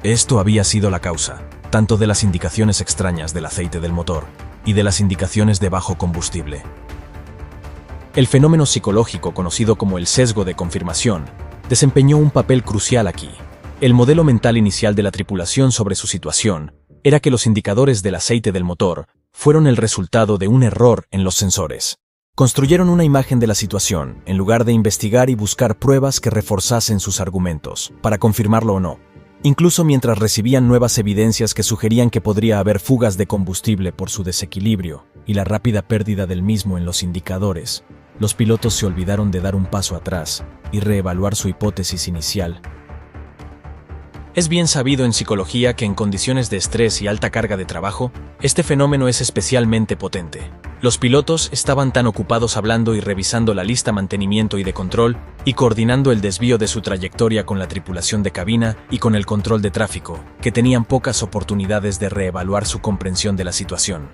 Esto había sido la causa, tanto de las indicaciones extrañas del aceite del motor y de las indicaciones de bajo combustible. El fenómeno psicológico conocido como el sesgo de confirmación desempeñó un papel crucial aquí. El modelo mental inicial de la tripulación sobre su situación era que los indicadores del aceite del motor fueron el resultado de un error en los sensores. Construyeron una imagen de la situación, en lugar de investigar y buscar pruebas que reforzasen sus argumentos, para confirmarlo o no. Incluso mientras recibían nuevas evidencias que sugerían que podría haber fugas de combustible por su desequilibrio y la rápida pérdida del mismo en los indicadores, los pilotos se olvidaron de dar un paso atrás y reevaluar su hipótesis inicial. Es bien sabido en psicología que en condiciones de estrés y alta carga de trabajo, este fenómeno es especialmente potente. Los pilotos estaban tan ocupados hablando y revisando la lista mantenimiento y de control, y coordinando el desvío de su trayectoria con la tripulación de cabina y con el control de tráfico, que tenían pocas oportunidades de reevaluar su comprensión de la situación.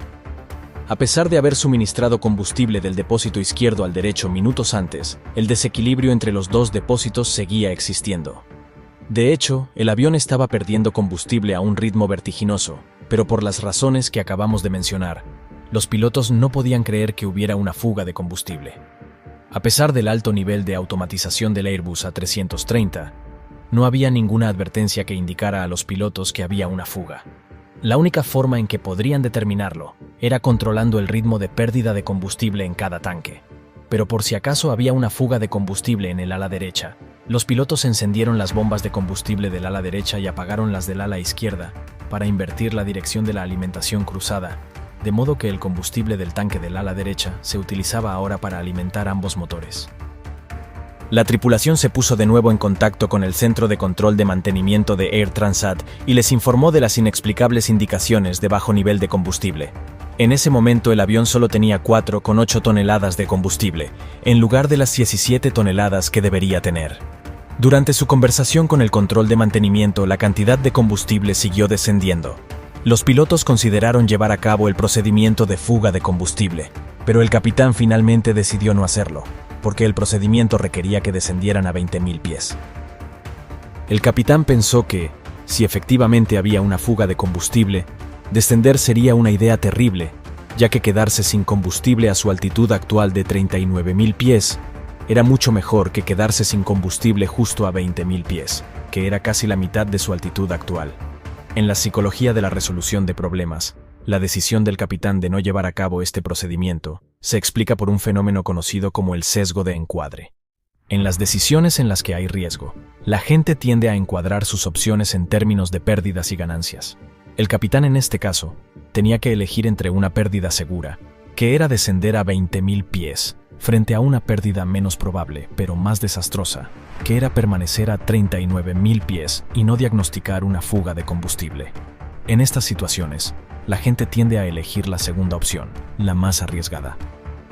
A pesar de haber suministrado combustible del depósito izquierdo al derecho minutos antes, el desequilibrio entre los dos depósitos seguía existiendo. De hecho, el avión estaba perdiendo combustible a un ritmo vertiginoso, pero por las razones que acabamos de mencionar, los pilotos no podían creer que hubiera una fuga de combustible. A pesar del alto nivel de automatización del Airbus A330, no había ninguna advertencia que indicara a los pilotos que había una fuga. La única forma en que podrían determinarlo era controlando el ritmo de pérdida de combustible en cada tanque. Pero por si acaso había una fuga de combustible en el ala derecha, los pilotos encendieron las bombas de combustible del ala derecha y apagaron las del ala izquierda para invertir la dirección de la alimentación cruzada, de modo que el combustible del tanque del ala derecha se utilizaba ahora para alimentar ambos motores. La tripulación se puso de nuevo en contacto con el Centro de Control de Mantenimiento de Air Transat y les informó de las inexplicables indicaciones de bajo nivel de combustible. En ese momento el avión solo tenía 4,8 toneladas de combustible, en lugar de las 17 toneladas que debería tener. Durante su conversación con el control de mantenimiento, la cantidad de combustible siguió descendiendo. Los pilotos consideraron llevar a cabo el procedimiento de fuga de combustible, pero el capitán finalmente decidió no hacerlo, porque el procedimiento requería que descendieran a 20.000 pies. El capitán pensó que, si efectivamente había una fuga de combustible, descender sería una idea terrible, ya que quedarse sin combustible a su altitud actual de 39.000 pies era mucho mejor que quedarse sin combustible justo a 20.000 pies, que era casi la mitad de su altitud actual. En la psicología de la resolución de problemas, la decisión del capitán de no llevar a cabo este procedimiento se explica por un fenómeno conocido como el sesgo de encuadre. En las decisiones en las que hay riesgo, la gente tiende a encuadrar sus opciones en términos de pérdidas y ganancias. El capitán en este caso tenía que elegir entre una pérdida segura, que era descender a 20.000 pies, frente a una pérdida menos probable, pero más desastrosa, que era permanecer a 39.000 pies y no diagnosticar una fuga de combustible. En estas situaciones, la gente tiende a elegir la segunda opción, la más arriesgada.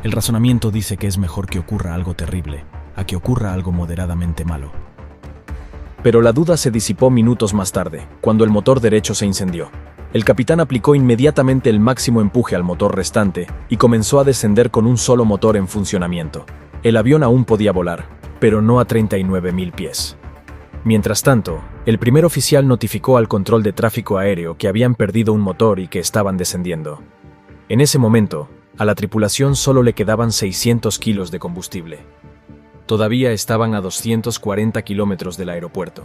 El razonamiento dice que es mejor que ocurra algo terrible, a que ocurra algo moderadamente malo. Pero la duda se disipó minutos más tarde, cuando el motor derecho se incendió. El capitán aplicó inmediatamente el máximo empuje al motor restante y comenzó a descender con un solo motor en funcionamiento. El avión aún podía volar, pero no a 39.000 pies. Mientras tanto, el primer oficial notificó al control de tráfico aéreo que habían perdido un motor y que estaban descendiendo. En ese momento, a la tripulación solo le quedaban 600 kilos de combustible. Todavía estaban a 240 kilómetros del aeropuerto.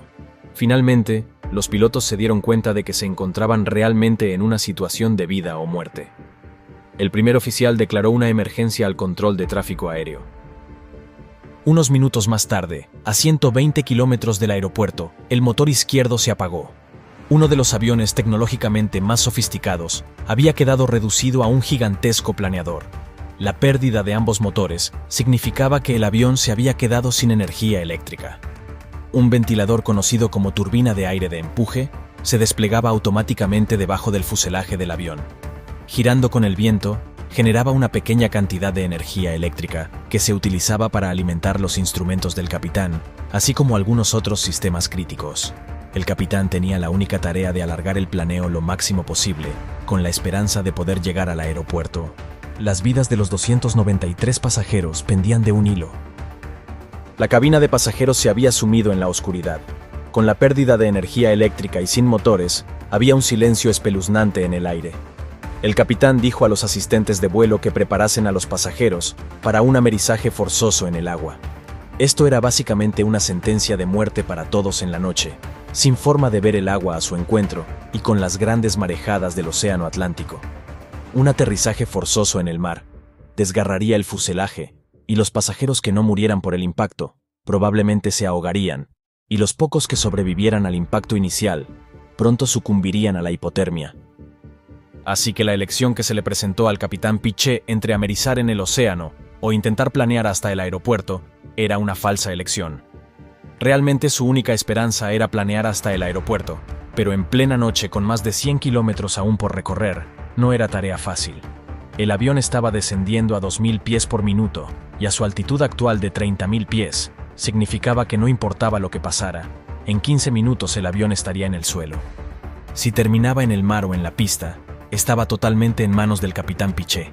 Finalmente, los pilotos se dieron cuenta de que se encontraban realmente en una situación de vida o muerte. El primer oficial declaró una emergencia al control de tráfico aéreo. Unos minutos más tarde, a 120 kilómetros del aeropuerto, el motor izquierdo se apagó. Uno de los aviones tecnológicamente más sofisticados había quedado reducido a un gigantesco planeador. La pérdida de ambos motores significaba que el avión se había quedado sin energía eléctrica. Un ventilador conocido como turbina de aire de empuje se desplegaba automáticamente debajo del fuselaje del avión. Girando con el viento, generaba una pequeña cantidad de energía eléctrica que se utilizaba para alimentar los instrumentos del capitán, así como algunos otros sistemas críticos. El capitán tenía la única tarea de alargar el planeo lo máximo posible, con la esperanza de poder llegar al aeropuerto. Las vidas de los 293 pasajeros pendían de un hilo. La cabina de pasajeros se había sumido en la oscuridad. Con la pérdida de energía eléctrica y sin motores, había un silencio espeluznante en el aire. El capitán dijo a los asistentes de vuelo que preparasen a los pasajeros para un amerizaje forzoso en el agua. Esto era básicamente una sentencia de muerte para todos en la noche, sin forma de ver el agua a su encuentro y con las grandes marejadas del océano Atlántico. Un aterrizaje forzoso en el mar desgarraría el fuselaje, y los pasajeros que no murieran por el impacto probablemente se ahogarían, y los pocos que sobrevivieran al impacto inicial pronto sucumbirían a la hipotermia. Así que la elección que se le presentó al capitán Piché entre amerizar en el océano o intentar planear hasta el aeropuerto era una falsa elección. Realmente su única esperanza era planear hasta el aeropuerto, pero en plena noche con más de 100 kilómetros aún por recorrer, no era tarea fácil. El avión estaba descendiendo a 2.000 pies por minuto, y a su altitud actual de 30.000 pies, significaba que no importaba lo que pasara, en 15 minutos el avión estaría en el suelo. Si terminaba en el mar o en la pista, estaba totalmente en manos del capitán Piché.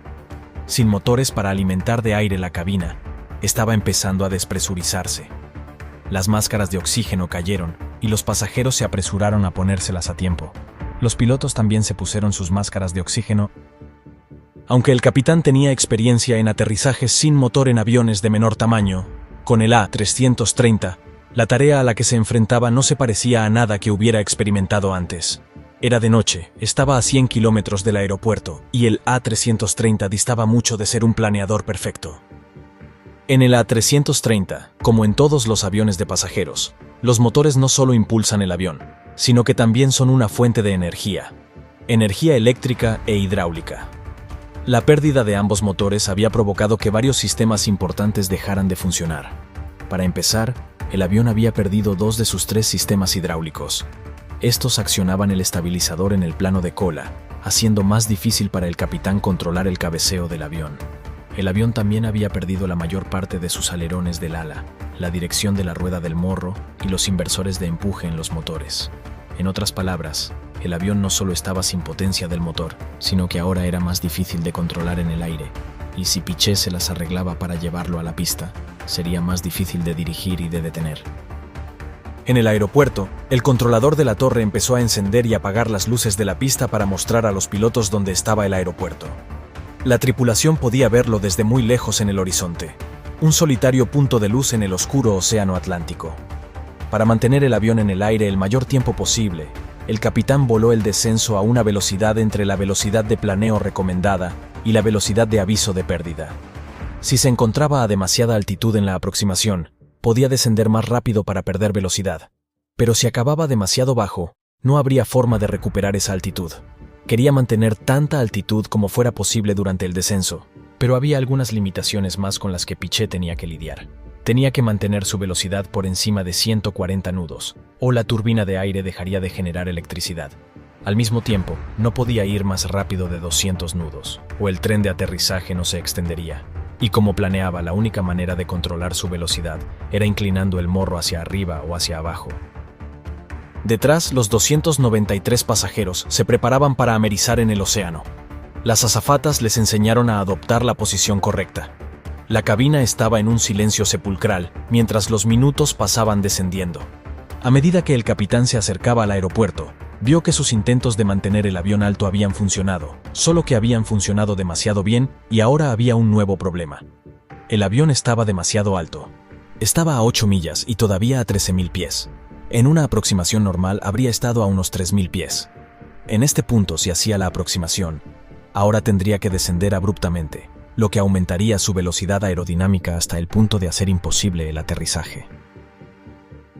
Sin motores para alimentar de aire la cabina, estaba empezando a despresurizarse. Las máscaras de oxígeno cayeron, y los pasajeros se apresuraron a ponérselas a tiempo. Los pilotos también se pusieron sus máscaras de oxígeno. Aunque el capitán tenía experiencia en aterrizajes sin motor en aviones de menor tamaño, con el A330, la tarea a la que se enfrentaba no se parecía a nada que hubiera experimentado antes. Era de noche, estaba a 100 kilómetros del aeropuerto, y el A330 distaba mucho de ser un planeador perfecto. En el A330, como en todos los aviones de pasajeros, los motores no solo impulsan el avión, sino que también son una fuente de energía eléctrica e hidráulica. La pérdida de ambos motores había provocado que varios sistemas importantes dejaran de funcionar. Para empezar, el avión había perdido 2 de sus 3 sistemas hidráulicos. Estos accionaban el estabilizador en el plano de cola, haciendo más difícil para el capitán controlar el cabeceo del avión. El avión también había perdido la mayor parte de sus alerones del ala, la dirección de la rueda del morro y los inversores de empuje en los motores. En otras palabras, el avión no solo estaba sin potencia del motor, sino que ahora era más difícil de controlar en el aire, y si Piché se las arreglaba para llevarlo a la pista, sería más difícil de dirigir y de detener. En el aeropuerto, el controlador de la torre empezó a encender y apagar las luces de la pista para mostrar a los pilotos dónde estaba el aeropuerto. La tripulación podía verlo desde muy lejos en el horizonte, un solitario punto de luz en el oscuro océano Atlántico. Para mantener el avión en el aire el mayor tiempo posible, el capitán voló el descenso a una velocidad entre la velocidad de planeo recomendada y la velocidad de aviso de pérdida. Si se encontraba a demasiada altitud en la aproximación, podía descender más rápido para perder velocidad. Pero si acababa demasiado bajo, no habría forma de recuperar esa altitud. Quería mantener tanta altitud como fuera posible durante el descenso. Pero había algunas limitaciones más con las que Piché tenía que lidiar. Tenía que mantener su velocidad por encima de 140 nudos, o la turbina de aire dejaría de generar electricidad. Al mismo tiempo, no podía ir más rápido de 200 nudos, o el tren de aterrizaje no se extendería. Y como planeaba, la única manera de controlar su velocidad era inclinando el morro hacia arriba o hacia abajo. Detrás, los 293 pasajeros se preparaban para amerizar en el océano. Las azafatas les enseñaron a adoptar la posición correcta. La cabina estaba en un silencio sepulcral mientras los minutos pasaban descendiendo. A medida que el capitán se acercaba al aeropuerto, vio que sus intentos de mantener el avión alto habían funcionado, solo que habían funcionado demasiado bien y ahora había un nuevo problema. El avión estaba demasiado alto. Estaba a 8 millas y todavía a 13.000 pies. En una aproximación normal habría estado a unos 3.000 pies. En este punto, si hacía la aproximación, ahora tendría que descender abruptamente, lo que aumentaría su velocidad aerodinámica hasta el punto de hacer imposible el aterrizaje.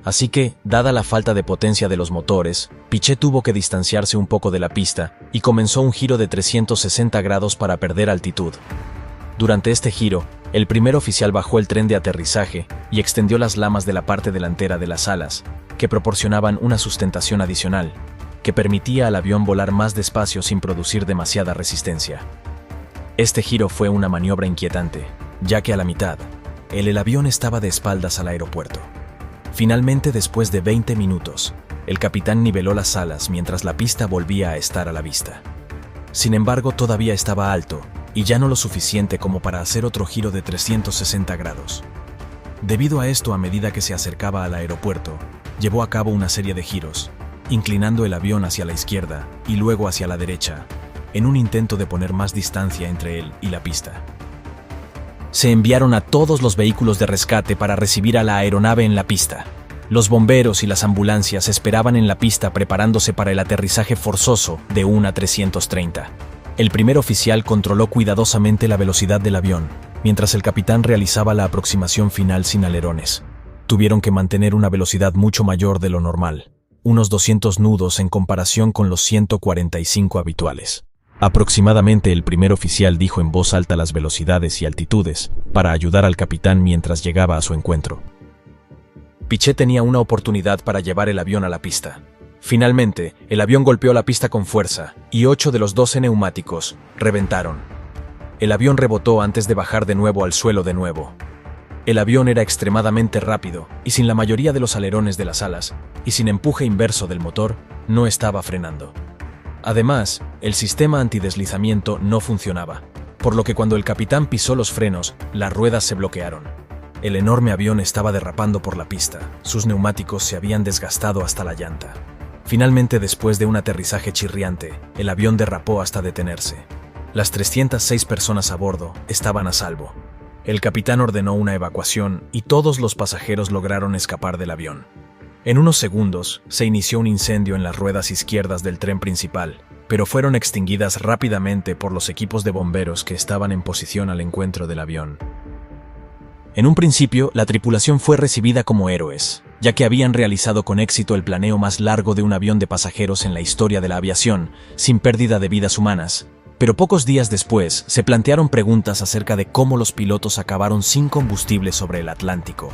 Así que, dada la falta de potencia de los motores, Piché tuvo que distanciarse un poco de la pista y comenzó un giro de 360 grados para perder altitud. Durante este giro, el primer oficial bajó el tren de aterrizaje y extendió las lamas de la parte delantera de las alas, que proporcionaban una sustentación adicional, que permitía al avión volar más despacio sin producir demasiada resistencia. Este giro fue una maniobra inquietante, ya que a la mitad, el avión estaba de espaldas al aeropuerto. Finalmente, después de 20 minutos, el capitán niveló las alas mientras la pista volvía a estar a la vista. Sin embargo, todavía estaba alto, y ya no lo suficiente como para hacer otro giro de 360 grados. Debido a esto, a medida que se acercaba al aeropuerto, llevó a cabo una serie de giros, inclinando el avión hacia la izquierda y luego hacia la derecha, en un intento de poner más distancia entre él y la pista. Se enviaron a todos los vehículos de rescate para recibir a la aeronave en la pista. Los bomberos y las ambulancias esperaban en la pista preparándose para el aterrizaje forzoso de 1 a 330. El primer oficial controló cuidadosamente la velocidad del avión, mientras el capitán realizaba la aproximación final sin alerones. Tuvieron que mantener una velocidad mucho mayor de lo normal, unos 200 nudos en comparación con los 145 habituales. Aproximadamente el primer oficial dijo en voz alta las velocidades y altitudes para ayudar al capitán mientras llegaba a su encuentro. Piché tenía una oportunidad para llevar el avión a la pista. Finalmente, el avión golpeó la pista con fuerza y 8 de los 12 neumáticos reventaron. El avión rebotó antes de bajar de nuevo al suelo de nuevo. El avión era extremadamente rápido y sin la mayoría de los alerones de las alas y sin empuje inverso del motor, no estaba frenando. Además, el sistema antideslizamiento no funcionaba, por lo que cuando el capitán pisó los frenos, las ruedas se bloquearon. El enorme avión estaba derrapando por la pista, sus neumáticos se habían desgastado hasta la llanta. Finalmente, después de un aterrizaje chirriante, el avión derrapó hasta detenerse. Las 306 personas a bordo estaban a salvo. El capitán ordenó una evacuación y todos los pasajeros lograron escapar del avión. En unos segundos, se inició un incendio en las ruedas izquierdas del tren principal, pero fueron extinguidas rápidamente por los equipos de bomberos que estaban en posición al encuentro del avión. En un principio, la tripulación fue recibida como héroes, ya que habían realizado con éxito el planeo más largo de un avión de pasajeros en la historia de la aviación, sin pérdida de vidas humanas. Pero pocos días después, se plantearon preguntas acerca de cómo los pilotos acabaron sin combustible sobre el Atlántico.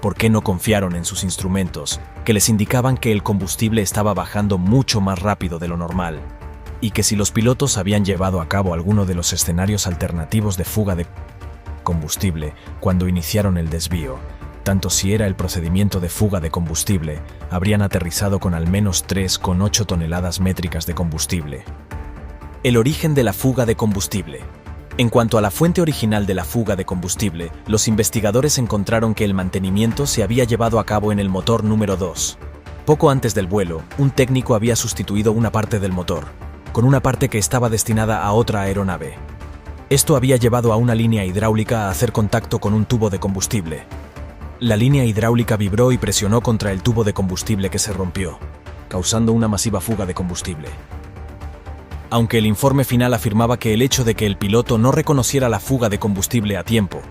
¿Por qué no confiaron en sus instrumentos, que les indicaban que el combustible estaba bajando mucho más rápido de lo normal? Y que si los pilotos habían llevado a cabo alguno de los escenarios alternativos de fuga de combustible cuando iniciaron el desvío, tanto si era el procedimiento de fuga de combustible, habrían aterrizado con al menos 3,8 toneladas métricas de combustible. El origen de la fuga de combustible. En cuanto a la fuente original de la fuga de combustible, los investigadores encontraron que el mantenimiento se había llevado a cabo en el motor número 2. Poco antes del vuelo, un técnico había sustituido una parte del motor, con una parte que estaba destinada a otra aeronave. Esto había llevado a una línea hidráulica a hacer contacto con un tubo de combustible. La línea hidráulica vibró y presionó contra el tubo de combustible que se rompió, causando una masiva fuga de combustible. Aunque el informe final afirmaba que el hecho de que el piloto no reconociera la fuga de combustible a tiempo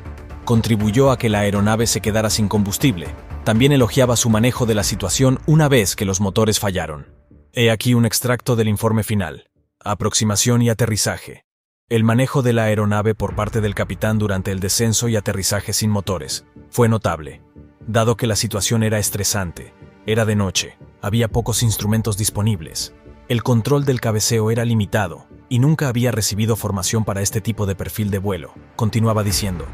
contribuyó a que la aeronave se quedara sin combustible, también elogiaba su manejo de la situación una vez que los motores fallaron. He aquí un extracto del informe final. Aproximación y aterrizaje. El manejo de la aeronave por parte del capitán durante el descenso y aterrizaje sin motores fue notable, dado que la situación era estresante, era de noche, había pocos instrumentos disponibles, el control del cabeceo era limitado y nunca había recibido formación para este tipo de perfil de vuelo, continuaba diciendo.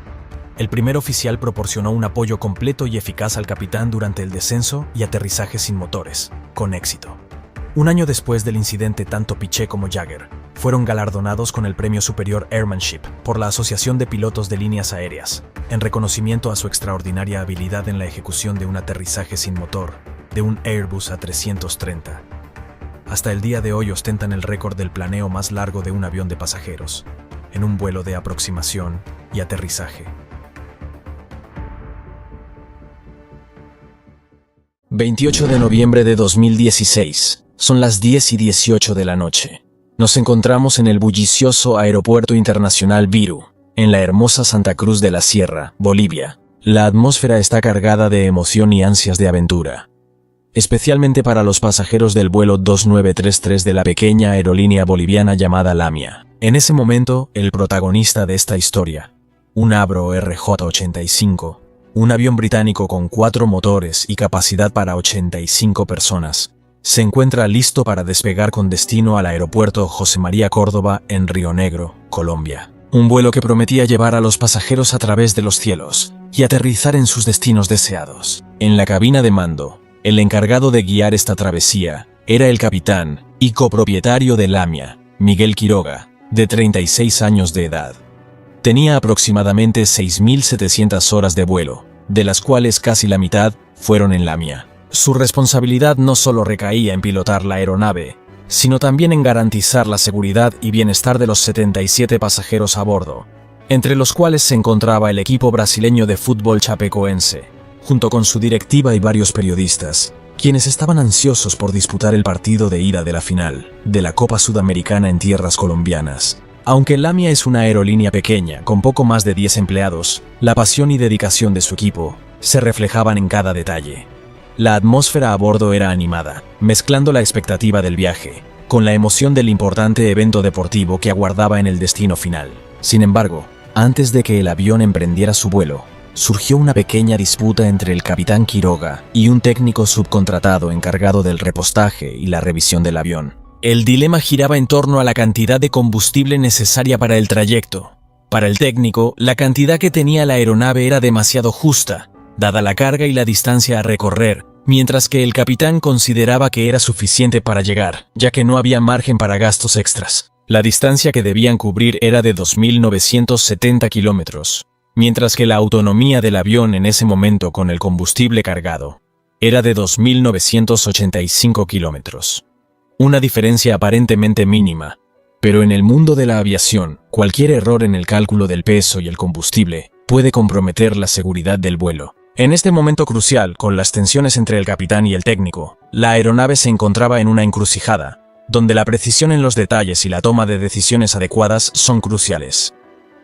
El primer oficial proporcionó un apoyo completo y eficaz al capitán durante el descenso y aterrizaje sin motores, con éxito. Un año después del incidente, tanto Piché como Jagger fueron galardonados con el Premio Superior Airmanship por la Asociación de Pilotos de Líneas Aéreas, en reconocimiento a su extraordinaria habilidad en la ejecución de un aterrizaje sin motor de un Airbus A330. Hasta el día de hoy ostentan el récord del planeo más largo de un avión de pasajeros, en un vuelo de aproximación y aterrizaje. 28 de noviembre de 2016. Son las 10:18 de la noche. Nos encontramos en el bullicioso Aeropuerto Internacional Viru, en la hermosa Santa Cruz de la Sierra, Bolivia. La atmósfera está cargada de emoción y ansias de aventura, especialmente para los pasajeros del vuelo 2933 de la pequeña aerolínea boliviana llamada Lamia. En ese momento, el protagonista de esta historia, un Avro RJ-85, un avión británico con 4 motores y capacidad para 85 personas, se encuentra listo para despegar con destino al aeropuerto José María Córdoba en Río Negro, Colombia. Un vuelo que prometía llevar a los pasajeros a través de los cielos y aterrizar en sus destinos deseados. En la cabina de mando, el encargado de guiar esta travesía era el capitán y copropietario de Lamia, Miguel Quiroga, de 36 años de edad. Tenía aproximadamente 6.700 horas de vuelo, de las cuales casi la mitad fueron en Lamia. Su responsabilidad no solo recaía en pilotar la aeronave, sino también en garantizar la seguridad y bienestar de los 77 pasajeros a bordo, entre los cuales se encontraba el equipo brasileño de fútbol chapecoense, junto con su directiva y varios periodistas, quienes estaban ansiosos por disputar el partido de ida de la final de la Copa Sudamericana en tierras colombianas. Aunque Lamia es una aerolínea pequeña con poco más de 10 empleados, la pasión y dedicación de su equipo se reflejaban en cada detalle. La atmósfera a bordo era animada, mezclando la expectativa del viaje con la emoción del importante evento deportivo que aguardaba en el destino final. Sin embargo, antes de que el avión emprendiera su vuelo, surgió una pequeña disputa entre el capitán Quiroga y un técnico subcontratado encargado del repostaje y la revisión del avión. El dilema giraba en torno a la cantidad de combustible necesaria para el trayecto. Para el técnico, la cantidad que tenía la aeronave era demasiado justa, dada la carga y la distancia a recorrer, mientras que el capitán consideraba que era suficiente para llegar, ya que no había margen para gastos extras. La distancia que debían cubrir era de 2.970 kilómetros, mientras que la autonomía del avión en ese momento con el combustible cargado era de 2.985 kilómetros. Una diferencia aparentemente mínima, pero en el mundo de la aviación, cualquier error en el cálculo del peso y el combustible puede comprometer la seguridad del vuelo. En este momento crucial, con las tensiones entre el capitán y el técnico, la aeronave se encontraba en una encrucijada, donde la precisión en los detalles y la toma de decisiones adecuadas son cruciales.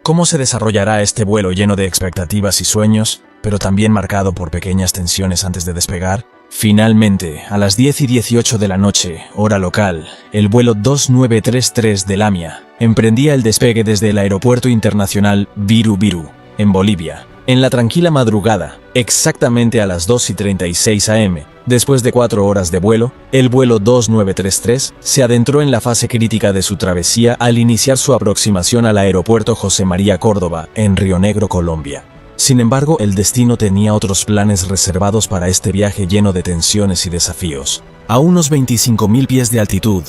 ¿Cómo se desarrollará este vuelo lleno de expectativas y sueños, pero también marcado por pequeñas tensiones antes de despegar? Finalmente, a las 10:18 de la noche, hora local, el vuelo 2933 de Lamia emprendía el despegue desde el Aeropuerto Internacional Viru Viru, en Bolivia. En la tranquila madrugada, exactamente a las 2:36 am, después de 4 horas de vuelo, el vuelo 2933 se adentró en la fase crítica de su travesía al iniciar su aproximación al aeropuerto José María Córdoba, en Río Negro, Colombia. Sin embargo, el destino tenía otros planes reservados para este viaje lleno de tensiones y desafíos. A unos 25.000 pies de altitud,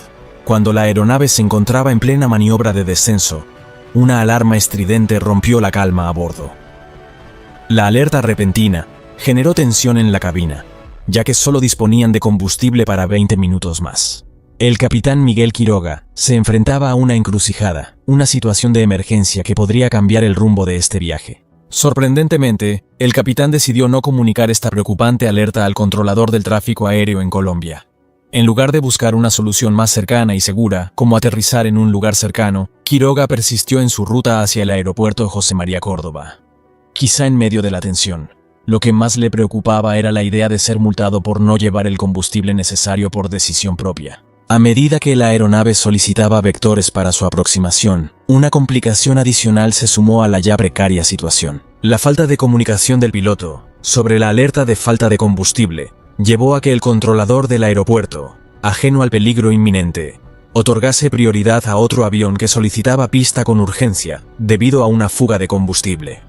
cuando la aeronave se encontraba en plena maniobra de descenso, una alarma estridente rompió la calma a bordo. La alerta repentina generó tensión en la cabina, ya que solo disponían de combustible para 20 minutos más. El capitán Miguel Quiroga se enfrentaba a una encrucijada, una situación de emergencia que podría cambiar el rumbo de este viaje. Sorprendentemente, el capitán decidió no comunicar esta preocupante alerta al controlador del tráfico aéreo en Colombia. En lugar de buscar una solución más cercana y segura, como aterrizar en un lugar cercano, Quiroga persistió en su ruta hacia el aeropuerto José María Córdoba. Quizá en medio de la tensión, lo que más le preocupaba era la idea de ser multado por no llevar el combustible necesario por decisión propia. A medida que la aeronave solicitaba vectores para su aproximación, una complicación adicional se sumó a la ya precaria situación. La falta de comunicación del piloto sobre la alerta de falta de combustible llevó a que el controlador del aeropuerto, ajeno al peligro inminente, otorgase prioridad a otro avión que solicitaba pista con urgencia debido a una fuga de combustible.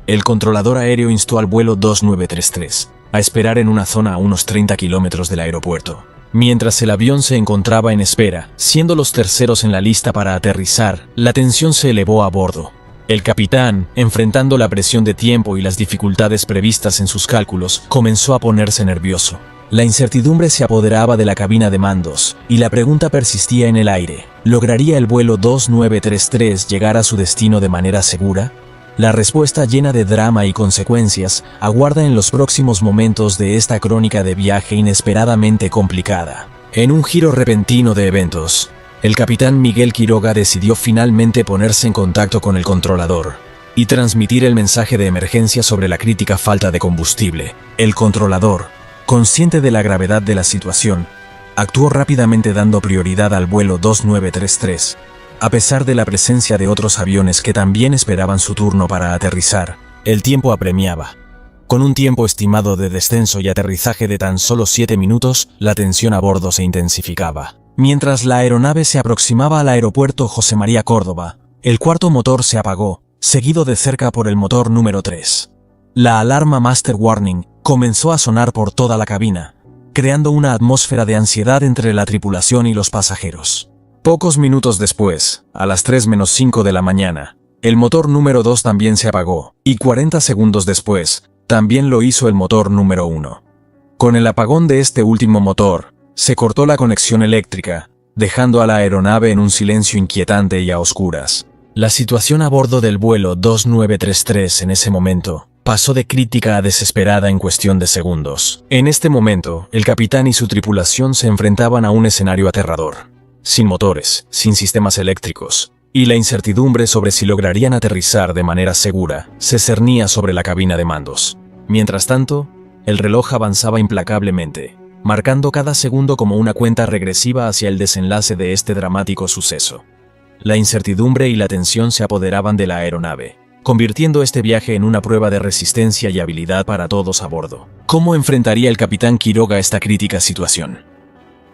El controlador aéreo instó al vuelo 2933 a esperar en una zona a unos 30 kilómetros del aeropuerto. Mientras el avión se encontraba en espera, siendo los terceros en la lista para aterrizar, la tensión se elevó a bordo. El capitán, enfrentando la presión de tiempo y las dificultades previstas en sus cálculos, comenzó a ponerse nervioso. La incertidumbre se apoderaba de la cabina de mandos, y la pregunta persistía en el aire. ¿Lograría el vuelo 2933 llegar a su destino de manera segura? La respuesta, llena de drama y consecuencias, aguarda en los próximos momentos de esta crónica de viaje inesperadamente complicada. En un giro repentino de eventos, el capitán Miguel Quiroga decidió finalmente ponerse en contacto con el controlador y transmitir el mensaje de emergencia sobre la crítica falta de combustible. El controlador, consciente de la gravedad de la situación, actuó rápidamente dando prioridad al vuelo 2933. A pesar de la presencia de otros aviones que también esperaban su turno para aterrizar, el tiempo apremiaba. Con un tiempo estimado de descenso y aterrizaje de tan solo 7 minutos, la tensión a bordo se intensificaba. Mientras la aeronave se aproximaba al aeropuerto José María Córdoba, el cuarto motor se apagó, seguido de cerca por el motor número 3. La alarma Master Warning comenzó a sonar por toda la cabina, creando una atmósfera de ansiedad entre la tripulación y los pasajeros. Pocos minutos después, a las 3:05 de la mañana, el motor número 2 también se apagó, y 40 segundos después, también lo hizo el motor número 1. Con el apagón de este último motor, se cortó la conexión eléctrica, dejando a la aeronave en un silencio inquietante y a oscuras. La situación a bordo del vuelo 2933 en ese momento pasó de crítica a desesperada en cuestión de segundos. En este momento, el capitán y su tripulación se enfrentaban a un escenario aterrador. Sin motores, sin sistemas eléctricos, y la incertidumbre sobre si lograrían aterrizar de manera segura se cernía sobre la cabina de mandos. Mientras tanto, el reloj avanzaba implacablemente, marcando cada segundo como una cuenta regresiva hacia el desenlace de este dramático suceso. La incertidumbre y la tensión se apoderaban de la aeronave, convirtiendo este viaje en una prueba de resistencia y habilidad para todos a bordo. ¿Cómo enfrentaría el capitán Quiroga esta crítica situación?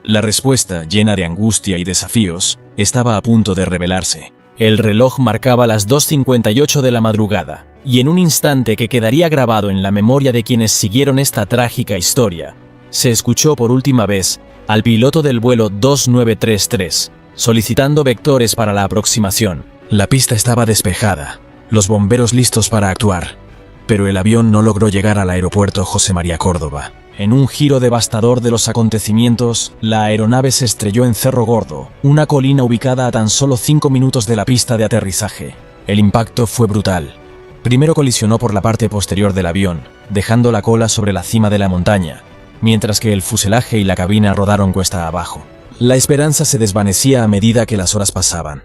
La respuesta, llena de angustia y desafíos, estaba a punto de revelarse. El reloj marcaba las 2:58 de la madrugada, y en un instante que quedaría grabado en la memoria de quienes siguieron esta trágica historia, se escuchó por última vez al piloto del vuelo 2933, solicitando vectores para la aproximación. La pista estaba despejada, los bomberos listos para actuar, pero el avión no logró llegar al aeropuerto José María Córdoba. En un giro devastador de los acontecimientos, la aeronave se estrelló en Cerro Gordo, una colina ubicada a tan solo 5 minutos de la pista de aterrizaje. El impacto fue brutal. Primero colisionó por la parte posterior del avión, dejando la cola sobre la cima de la montaña, mientras que el fuselaje y la cabina rodaron cuesta abajo. La esperanza se desvanecía a medida que las horas pasaban.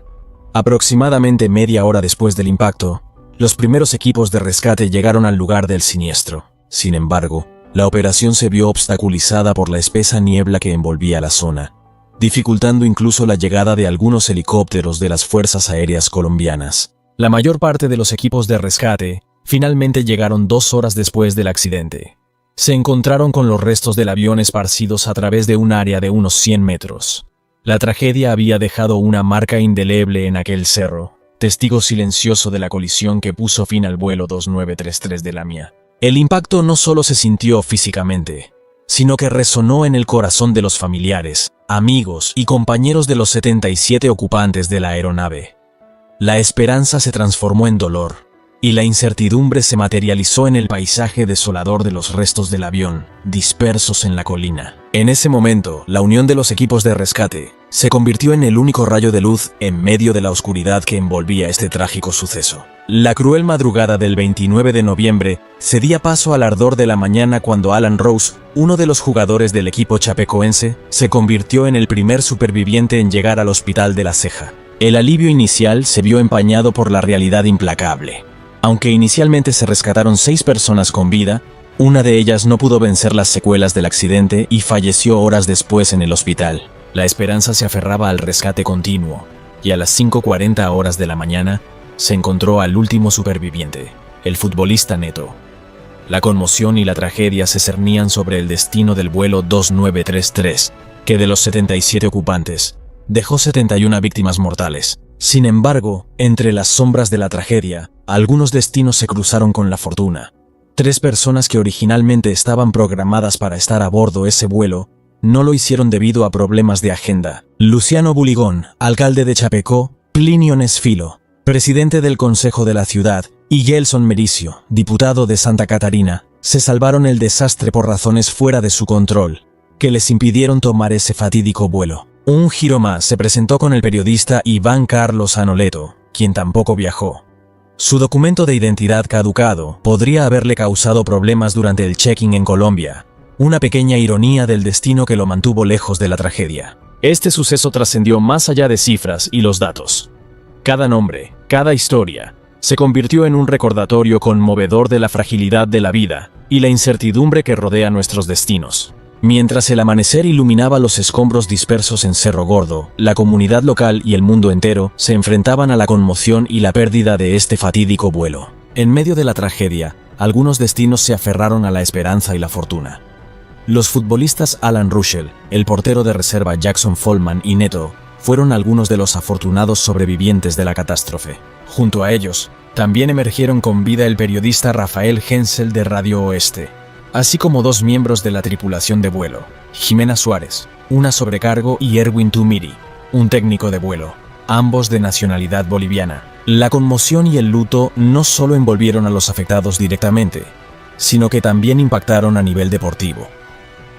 Aproximadamente media hora después del impacto, los primeros equipos de rescate llegaron al lugar del siniestro. Sin embargo, la operación se vio obstaculizada por la espesa niebla que envolvía la zona, dificultando incluso la llegada de algunos helicópteros de las Fuerzas Aéreas colombianas. La mayor parte de los equipos de rescate finalmente llegaron 2 horas después del accidente. Se encontraron con los restos del avión esparcidos a través de un área de unos 100 metros. La tragedia había dejado una marca indeleble en aquel cerro, testigo silencioso de la colisión que puso fin al vuelo 2933 de Lamia. El impacto no solo se sintió físicamente, sino que resonó en el corazón de los familiares, amigos y compañeros de los 77 ocupantes de la aeronave. La esperanza se transformó en dolor, y la incertidumbre se materializó en el paisaje desolador de los restos del avión, dispersos en la colina. En ese momento, la unión de los equipos de rescate se convirtió en el único rayo de luz en medio de la oscuridad que envolvía este trágico suceso. La cruel madrugada del 29 de noviembre cedía paso al ardor de la mañana cuando Alan Rose, uno de los jugadores del equipo chapecoense, se convirtió en el primer superviviente en llegar al hospital de La Ceja. El alivio inicial se vio empañado por la realidad implacable. Aunque inicialmente se rescataron 6 personas con vida, una de ellas no pudo vencer las secuelas del accidente y falleció horas después en el hospital. La esperanza se aferraba al rescate continuo, y a las 5:40 horas de la mañana se encontró al último superviviente, el futbolista Neto. La conmoción y la tragedia se cernían sobre el destino del vuelo 2933, que de los 77 ocupantes, dejó 71 víctimas mortales. Sin embargo, entre las sombras de la tragedia, algunos destinos se cruzaron con la fortuna. 3 personas que originalmente estaban programadas para estar a bordo ese vuelo, no lo hicieron debido a problemas de agenda. Luciano Buligón, alcalde de Chapecó, Plinio Nesfilo, presidente del Consejo de la Ciudad, y Gelson Mericio, diputado de Santa Catarina, se salvaron el desastre por razones fuera de su control, que les impidieron tomar ese fatídico vuelo. Un giro más se presentó con el periodista Iván Carlos Anoleto, quien tampoco viajó. Su documento de identidad caducado podría haberle causado problemas durante el check-in en Colombia, una pequeña ironía del destino que lo mantuvo lejos de la tragedia. Este suceso trascendió más allá de cifras y los datos. Cada nombre, cada historia, se convirtió en un recordatorio conmovedor de la fragilidad de la vida y la incertidumbre que rodea nuestros destinos. Mientras el amanecer iluminaba los escombros dispersos en Cerro Gordo, la comunidad local y el mundo entero se enfrentaban a la conmoción y la pérdida de este fatídico vuelo. En medio de la tragedia, algunos destinos se aferraron a la esperanza y la fortuna. Los futbolistas Alan Ruschel, el portero de reserva Jackson Follman y Neto fueron algunos de los afortunados sobrevivientes de la catástrofe. Junto a ellos, también emergieron con vida el periodista Rafael Hensel de Radio Oeste, así como 2 miembros de la tripulación de vuelo, Jimena Suárez, una sobrecargo, y Erwin Tumiri, un técnico de vuelo, ambos de nacionalidad boliviana. La conmoción y el luto no solo envolvieron a los afectados directamente, sino que también impactaron a nivel deportivo.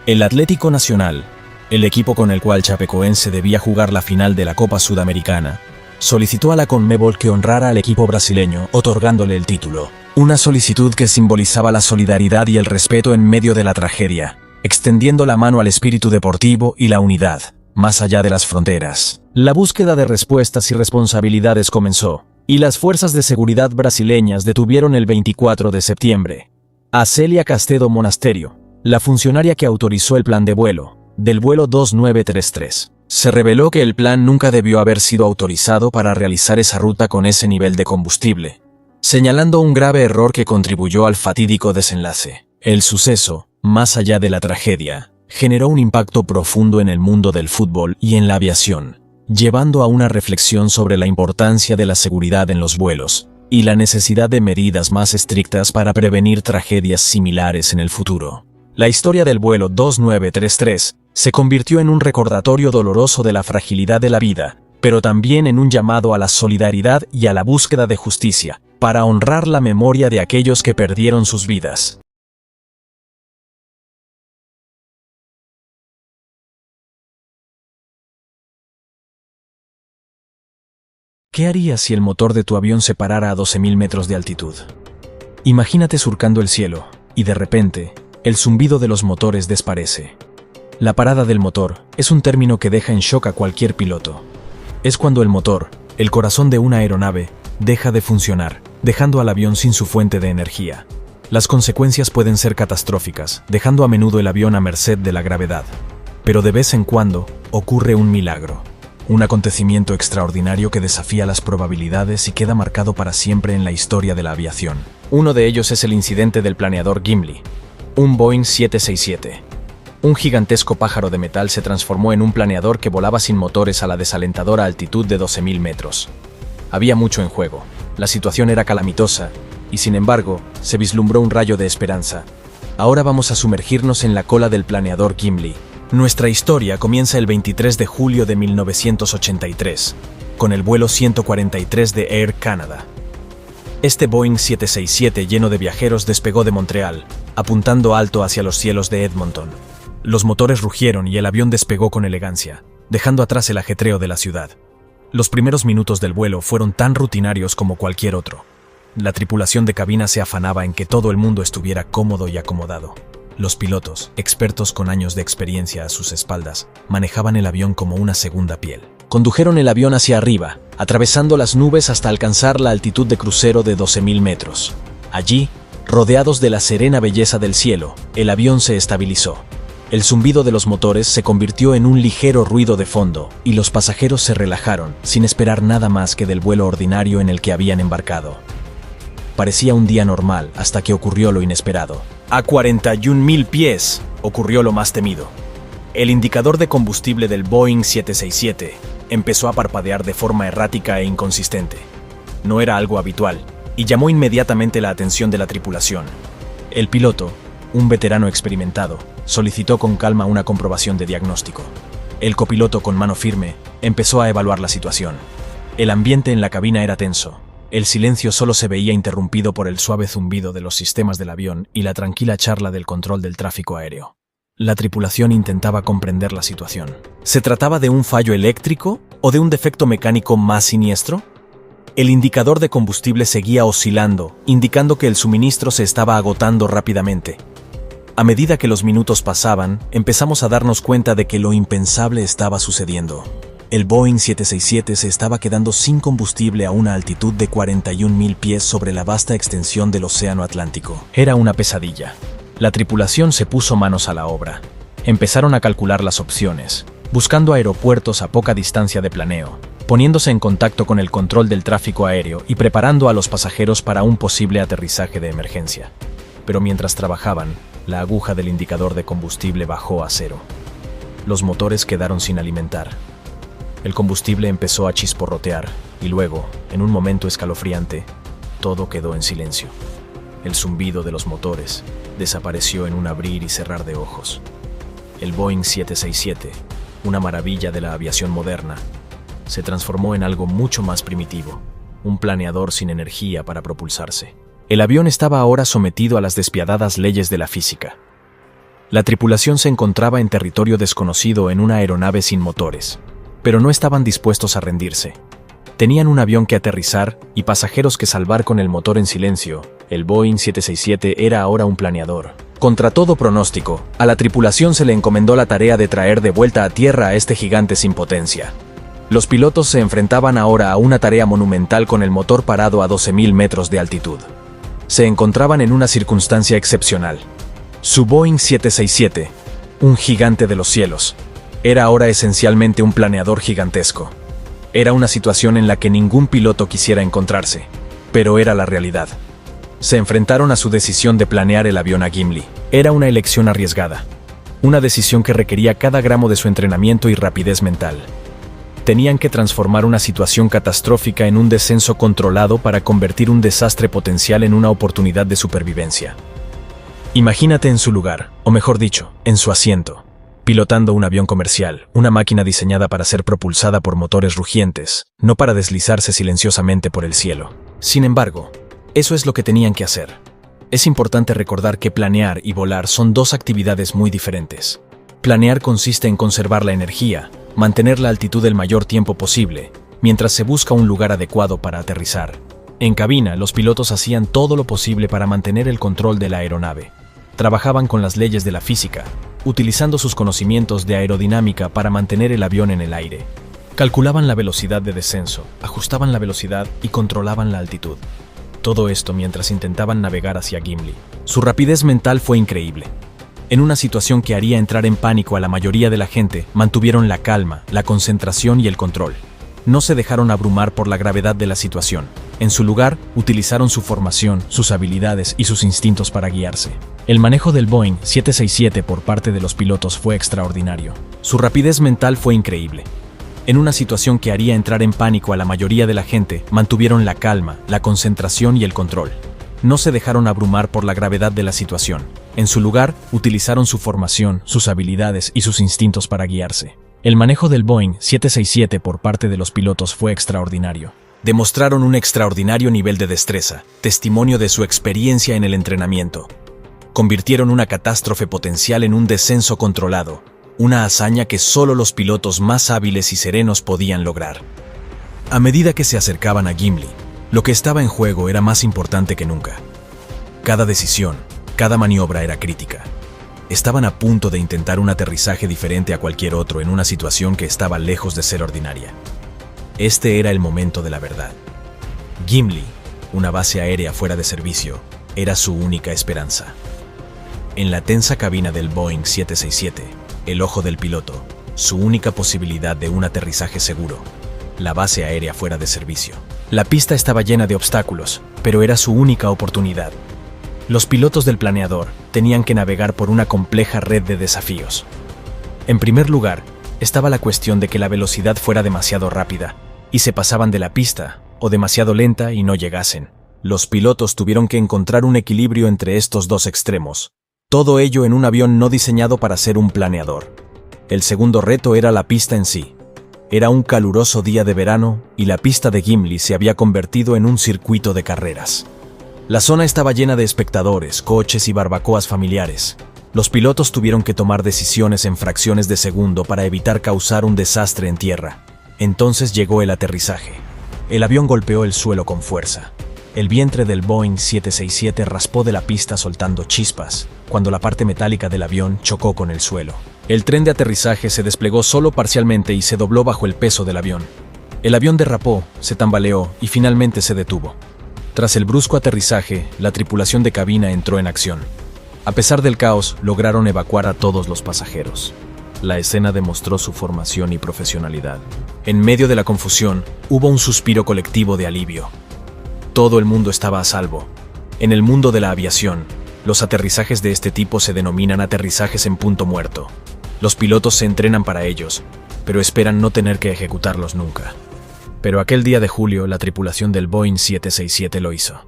El Atlético Nacional, el equipo con el cual Chapecoense debía jugar la final de la Copa Sudamericana, solicitó a la Conmebol que honrara al equipo brasileño otorgándole el título. Una solicitud que simbolizaba la solidaridad y el respeto en medio de la tragedia, extendiendo la mano al espíritu deportivo y la unidad, más allá de las fronteras. La búsqueda de respuestas y responsabilidades comenzó, y las fuerzas de seguridad brasileñas detuvieron el 24 de septiembre a Celia Castedo Monasterio, la funcionaria que autorizó el plan de vuelo, del vuelo 2933. Se reveló que el plan nunca debió haber sido autorizado para realizar esa ruta con ese nivel de combustible, señalando un grave error que contribuyó al fatídico desenlace. El suceso, más allá de la tragedia, generó un impacto profundo en el mundo del fútbol y en la aviación, llevando a una reflexión sobre la importancia de la seguridad en los vuelos y la necesidad de medidas más estrictas para prevenir tragedias similares en el futuro. La historia del vuelo 2933 se convirtió en un recordatorio doloroso de la fragilidad de la vida, pero también en un llamado a la solidaridad y a la búsqueda de justicia, para honrar la memoria de aquellos que perdieron sus vidas. ¿Qué harías si el motor de tu avión se parara a 12.000 metros de altitud? Imagínate surcando el cielo, y de repente, el zumbido de los motores desaparece. La parada del motor es un término que deja en shock a cualquier piloto. Es cuando el motor, el corazón de una aeronave, deja de funcionar, dejando al avión sin su fuente de energía. Las consecuencias pueden ser catastróficas, dejando a menudo el avión a merced de la gravedad. Pero de vez en cuando ocurre un milagro, un acontecimiento extraordinario que desafía las probabilidades y queda marcado para siempre en la historia de la aviación. Uno de ellos es el incidente del planeador Gimli, un Boeing 767. Un gigantesco pájaro de metal se transformó en un planeador que volaba sin motores a la desalentadora altitud de 12.000 metros. Había mucho en juego, la situación era calamitosa, y sin embargo, se vislumbró un rayo de esperanza. Ahora vamos a sumergirnos en la cola del planeador Gimli. Nuestra historia comienza el 23 de julio de 1983, con el vuelo 143 de Air Canada. Este Boeing 767 lleno de viajeros despegó de Montreal, apuntando alto hacia los cielos de Edmonton. Los motores rugieron y el avión despegó con elegancia, dejando atrás el ajetreo de la ciudad. Los primeros minutos del vuelo fueron tan rutinarios como cualquier otro. La tripulación de cabina se afanaba en que todo el mundo estuviera cómodo y acomodado. Los pilotos, expertos con años de experiencia a sus espaldas, manejaban el avión como una segunda piel. Condujeron el avión hacia arriba, atravesando las nubes hasta alcanzar la altitud de crucero de 12.000 metros. Allí, rodeados de la serena belleza del cielo, el avión se estabilizó. El zumbido de los motores se convirtió en un ligero ruido de fondo y los pasajeros se relajaron sin esperar nada más que del vuelo ordinario en el que habían embarcado. Parecía un día normal hasta que ocurrió lo inesperado. A 41.000 pies ocurrió lo más temido. El indicador de combustible del Boeing 767 empezó a parpadear de forma errática e inconsistente. No era algo habitual y llamó inmediatamente la atención de la tripulación. El piloto, un veterano experimentado, solicitó con calma una comprobación de diagnóstico. El copiloto, con mano firme, empezó a evaluar la situación. El ambiente en la cabina era tenso. El silencio solo se veía interrumpido por el suave zumbido de los sistemas del avión y la tranquila charla del control del tráfico aéreo. La tripulación intentaba comprender la situación. ¿Se trataba de un fallo eléctrico o de un defecto mecánico más siniestro? El indicador de combustible seguía oscilando, indicando que el suministro se estaba agotando rápidamente. A medida que los minutos pasaban, empezamos a darnos cuenta de que lo impensable estaba sucediendo. El Boeing 767 se estaba quedando sin combustible a una altitud de 41.000 pies sobre la vasta extensión del Océano Atlántico. Era una pesadilla. La tripulación se puso manos a la obra. Empezaron a calcular las opciones, buscando aeropuertos a poca distancia de planeo, poniéndose en contacto con el control del tráfico aéreo y preparando a los pasajeros para un posible aterrizaje de emergencia. Pero mientras trabajaban, la aguja del indicador de combustible bajó a cero. Los motores quedaron sin alimentar. El combustible empezó a chisporrotear y luego, en un momento escalofriante, todo quedó en silencio. El zumbido de los motores desapareció en un abrir y cerrar de ojos. El Boeing 767, una maravilla de la aviación moderna, se transformó en algo mucho más primitivo, un planeador sin energía para propulsarse. El avión estaba ahora sometido a las despiadadas leyes de la física. La tripulación se encontraba en territorio desconocido en una aeronave sin motores, pero no estaban dispuestos a rendirse. Tenían un avión que aterrizar y pasajeros que salvar con el motor en silencio. El Boeing 767 era ahora un planeador. Contra todo pronóstico, a la tripulación se le encomendó la tarea de traer de vuelta a tierra a este gigante sin potencia. Los pilotos se enfrentaban ahora a una tarea monumental con el motor parado a 12.000 metros de altitud. Se encontraban en una circunstancia excepcional. Su Boeing 767, un gigante de los cielos, era ahora esencialmente un planeador gigantesco. Era una situación en la que ningún piloto quisiera encontrarse, pero era la realidad. Se enfrentaron a su decisión de planear el avión a Gimli. Era una elección arriesgada, una decisión que requería cada gramo de su entrenamiento y rapidez mental. Tenían que transformar una situación catastrófica en un descenso controlado para convertir un desastre potencial en una oportunidad de supervivencia. Imagínate en su lugar, o mejor dicho, en su asiento, pilotando un avión comercial, una máquina diseñada para ser propulsada por motores rugientes, no para deslizarse silenciosamente por el cielo. Sin embargo, eso es lo que tenían que hacer. Es importante recordar que planear y volar son dos actividades muy diferentes. Planear consiste en conservar la energía, mantener la altitud el mayor tiempo posible, mientras se busca un lugar adecuado para aterrizar. En cabina, los pilotos hacían todo lo posible para mantener el control de la aeronave. Trabajaban con las leyes de la física, utilizando sus conocimientos de aerodinámica para mantener el avión en el aire. Calculaban la velocidad de descenso, ajustaban la velocidad y controlaban la altitud. Todo esto mientras intentaban navegar hacia Gimli. Su rapidez mental fue increíble. En una situación que haría entrar en pánico a la mayoría de la gente, mantuvieron la calma, la concentración y el control. No se dejaron abrumar por la gravedad de la situación. En su lugar, utilizaron su formación, sus habilidades y sus instintos para guiarse. El manejo del Boeing 767 por parte de los pilotos fue extraordinario. Su rapidez mental fue increíble. En una situación que haría entrar en pánico a la mayoría de la gente, mantuvieron la calma, la concentración y el control. No se dejaron abrumar por la gravedad de la situación. En su lugar, utilizaron su formación, sus habilidades y sus instintos para guiarse. El manejo del Boeing 767 por parte de los pilotos fue extraordinario. Demostraron un extraordinario nivel de destreza, testimonio de su experiencia en el entrenamiento. Convirtieron una catástrofe potencial en un descenso controlado, una hazaña que solo los pilotos más hábiles y serenos podían lograr. A medida que se acercaban a Gimli, lo que estaba en juego era más importante que nunca. Cada decisión, cada maniobra era crítica. Estaban a punto de intentar un aterrizaje diferente a cualquier otro en una situación que estaba lejos de ser ordinaria. Este era el momento de la verdad. Gimli, una base aérea fuera de servicio, era su única esperanza. En la tensa cabina del Boeing 767, el ojo del piloto, su única posibilidad de un aterrizaje seguro, la base aérea fuera de servicio. La pista estaba llena de obstáculos, pero era su única oportunidad. Los pilotos del planeador tenían que navegar por una compleja red de desafíos. En primer lugar, estaba la cuestión de que la velocidad fuera demasiado rápida y se pasaban de la pista, o demasiado lenta y no llegasen. Los pilotos tuvieron que encontrar un equilibrio entre estos dos extremos. Todo ello en un avión no diseñado para ser un planeador. El segundo reto era la pista en sí. Era un caluroso día de verano y la pista de Gimli se había convertido en un circuito de carreras. La zona estaba llena de espectadores, coches y barbacoas familiares. Los pilotos tuvieron que tomar decisiones en fracciones de segundo para evitar causar un desastre en tierra. Entonces llegó el aterrizaje. El avión golpeó el suelo con fuerza. El vientre del Boeing 767 raspó de la pista soltando chispas, cuando la parte metálica del avión chocó con el suelo. El tren de aterrizaje se desplegó solo parcialmente y se dobló bajo el peso del avión. El avión derrapó, se tambaleó y finalmente se detuvo. Tras el brusco aterrizaje, la tripulación de cabina entró en acción. A pesar del caos, lograron evacuar a todos los pasajeros. La escena demostró su formación y profesionalidad. En medio de la confusión, hubo un suspiro colectivo de alivio. Todo el mundo estaba a salvo. En el mundo de la aviación, los aterrizajes de este tipo se denominan aterrizajes en punto muerto. Los pilotos se entrenan para ellos, pero esperan no tener que ejecutarlos nunca. Pero aquel día de julio, la tripulación del Boeing 767 lo hizo.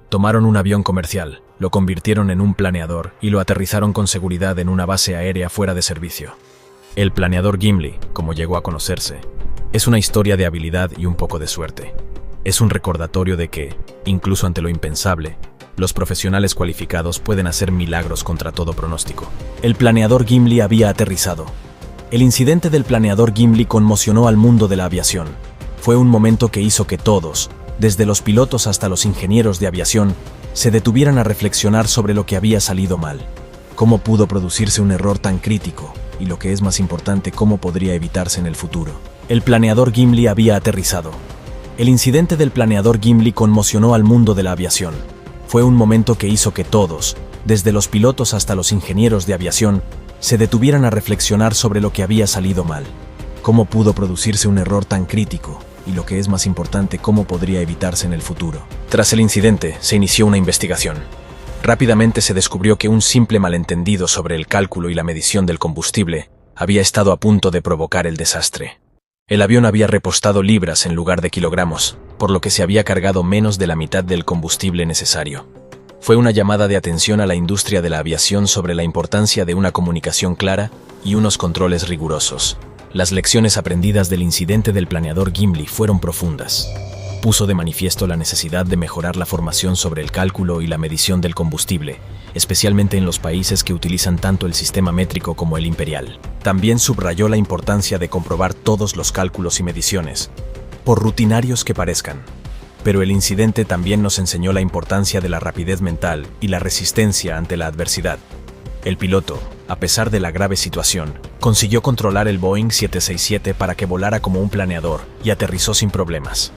Tomaron un avión comercial, lo convirtieron en un planeador y lo aterrizaron con seguridad en una base aérea fuera de servicio. El planeador Gimli, como llegó a conocerse, es una historia de habilidad y un poco de suerte. Es un recordatorio de que, incluso ante lo impensable, los profesionales cualificados pueden hacer milagros contra todo pronóstico. El planeador Gimli había aterrizado. El incidente del planeador Gimli conmocionó al mundo de la aviación. Fue un momento que hizo que todos, desde los pilotos hasta los ingenieros de aviación, se detuvieran a reflexionar sobre lo que había salido mal. Cómo pudo producirse un error tan crítico, y lo que es más importante, cómo podría evitarse en el futuro. El planeador Gimli había aterrizado. El incidente del planeador Gimli conmocionó al mundo de la aviación. Fue un momento que hizo que todos, desde los pilotos hasta los ingenieros de aviación, se detuvieran a reflexionar sobre lo que había salido mal. Cómo pudo producirse un error tan crítico, y lo que es más importante, cómo podría evitarse en el futuro. Tras el incidente, se inició una investigación. Rápidamente se descubrió que un simple malentendido sobre el cálculo y la medición del combustible había estado a punto de provocar el desastre. El avión había repostado libras en lugar de kilogramos, por lo que se había cargado menos de la mitad del combustible necesario. Fue una llamada de atención a la industria de la aviación sobre la importancia de una comunicación clara y unos controles rigurosos. Las lecciones aprendidas del incidente del planeador Gimli fueron profundas. Puso de manifiesto la necesidad de mejorar la formación sobre el cálculo y la medición del combustible, especialmente en los países que utilizan tanto el sistema métrico como el imperial. También subrayó la importancia de comprobar todos los cálculos y mediciones, por rutinarios que parezcan. Pero el incidente también nos enseñó la importancia de la rapidez mental y la resistencia ante la adversidad. El piloto, a pesar de la grave situación, consiguió controlar el Boeing 767 para que volara como un planeador y aterrizó sin problemas.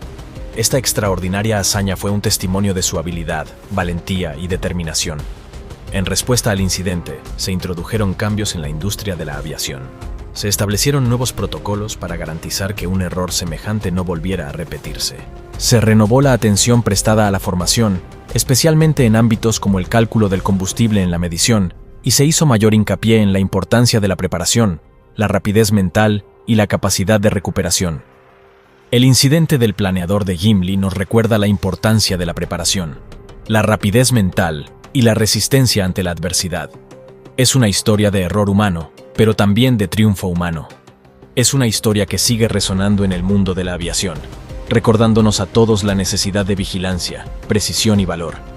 Esta extraordinaria hazaña fue un testimonio de su habilidad, valentía y determinación. En respuesta al incidente, se introdujeron cambios en la industria de la aviación. Se establecieron nuevos protocolos para garantizar que un error semejante no volviera a repetirse. Se renovó la atención prestada a la formación, especialmente en ámbitos como el cálculo del combustible en la medición, y se hizo mayor hincapié en la importancia de la preparación, la rapidez mental y la capacidad de recuperación. El incidente del planeador de Gimli nos recuerda la importancia de la preparación, la rapidez mental y la resistencia ante la adversidad. Es una historia de error humano, pero también de triunfo humano. Es una historia que sigue resonando en el mundo de la aviación, recordándonos a todos la necesidad de vigilancia, precisión y valor.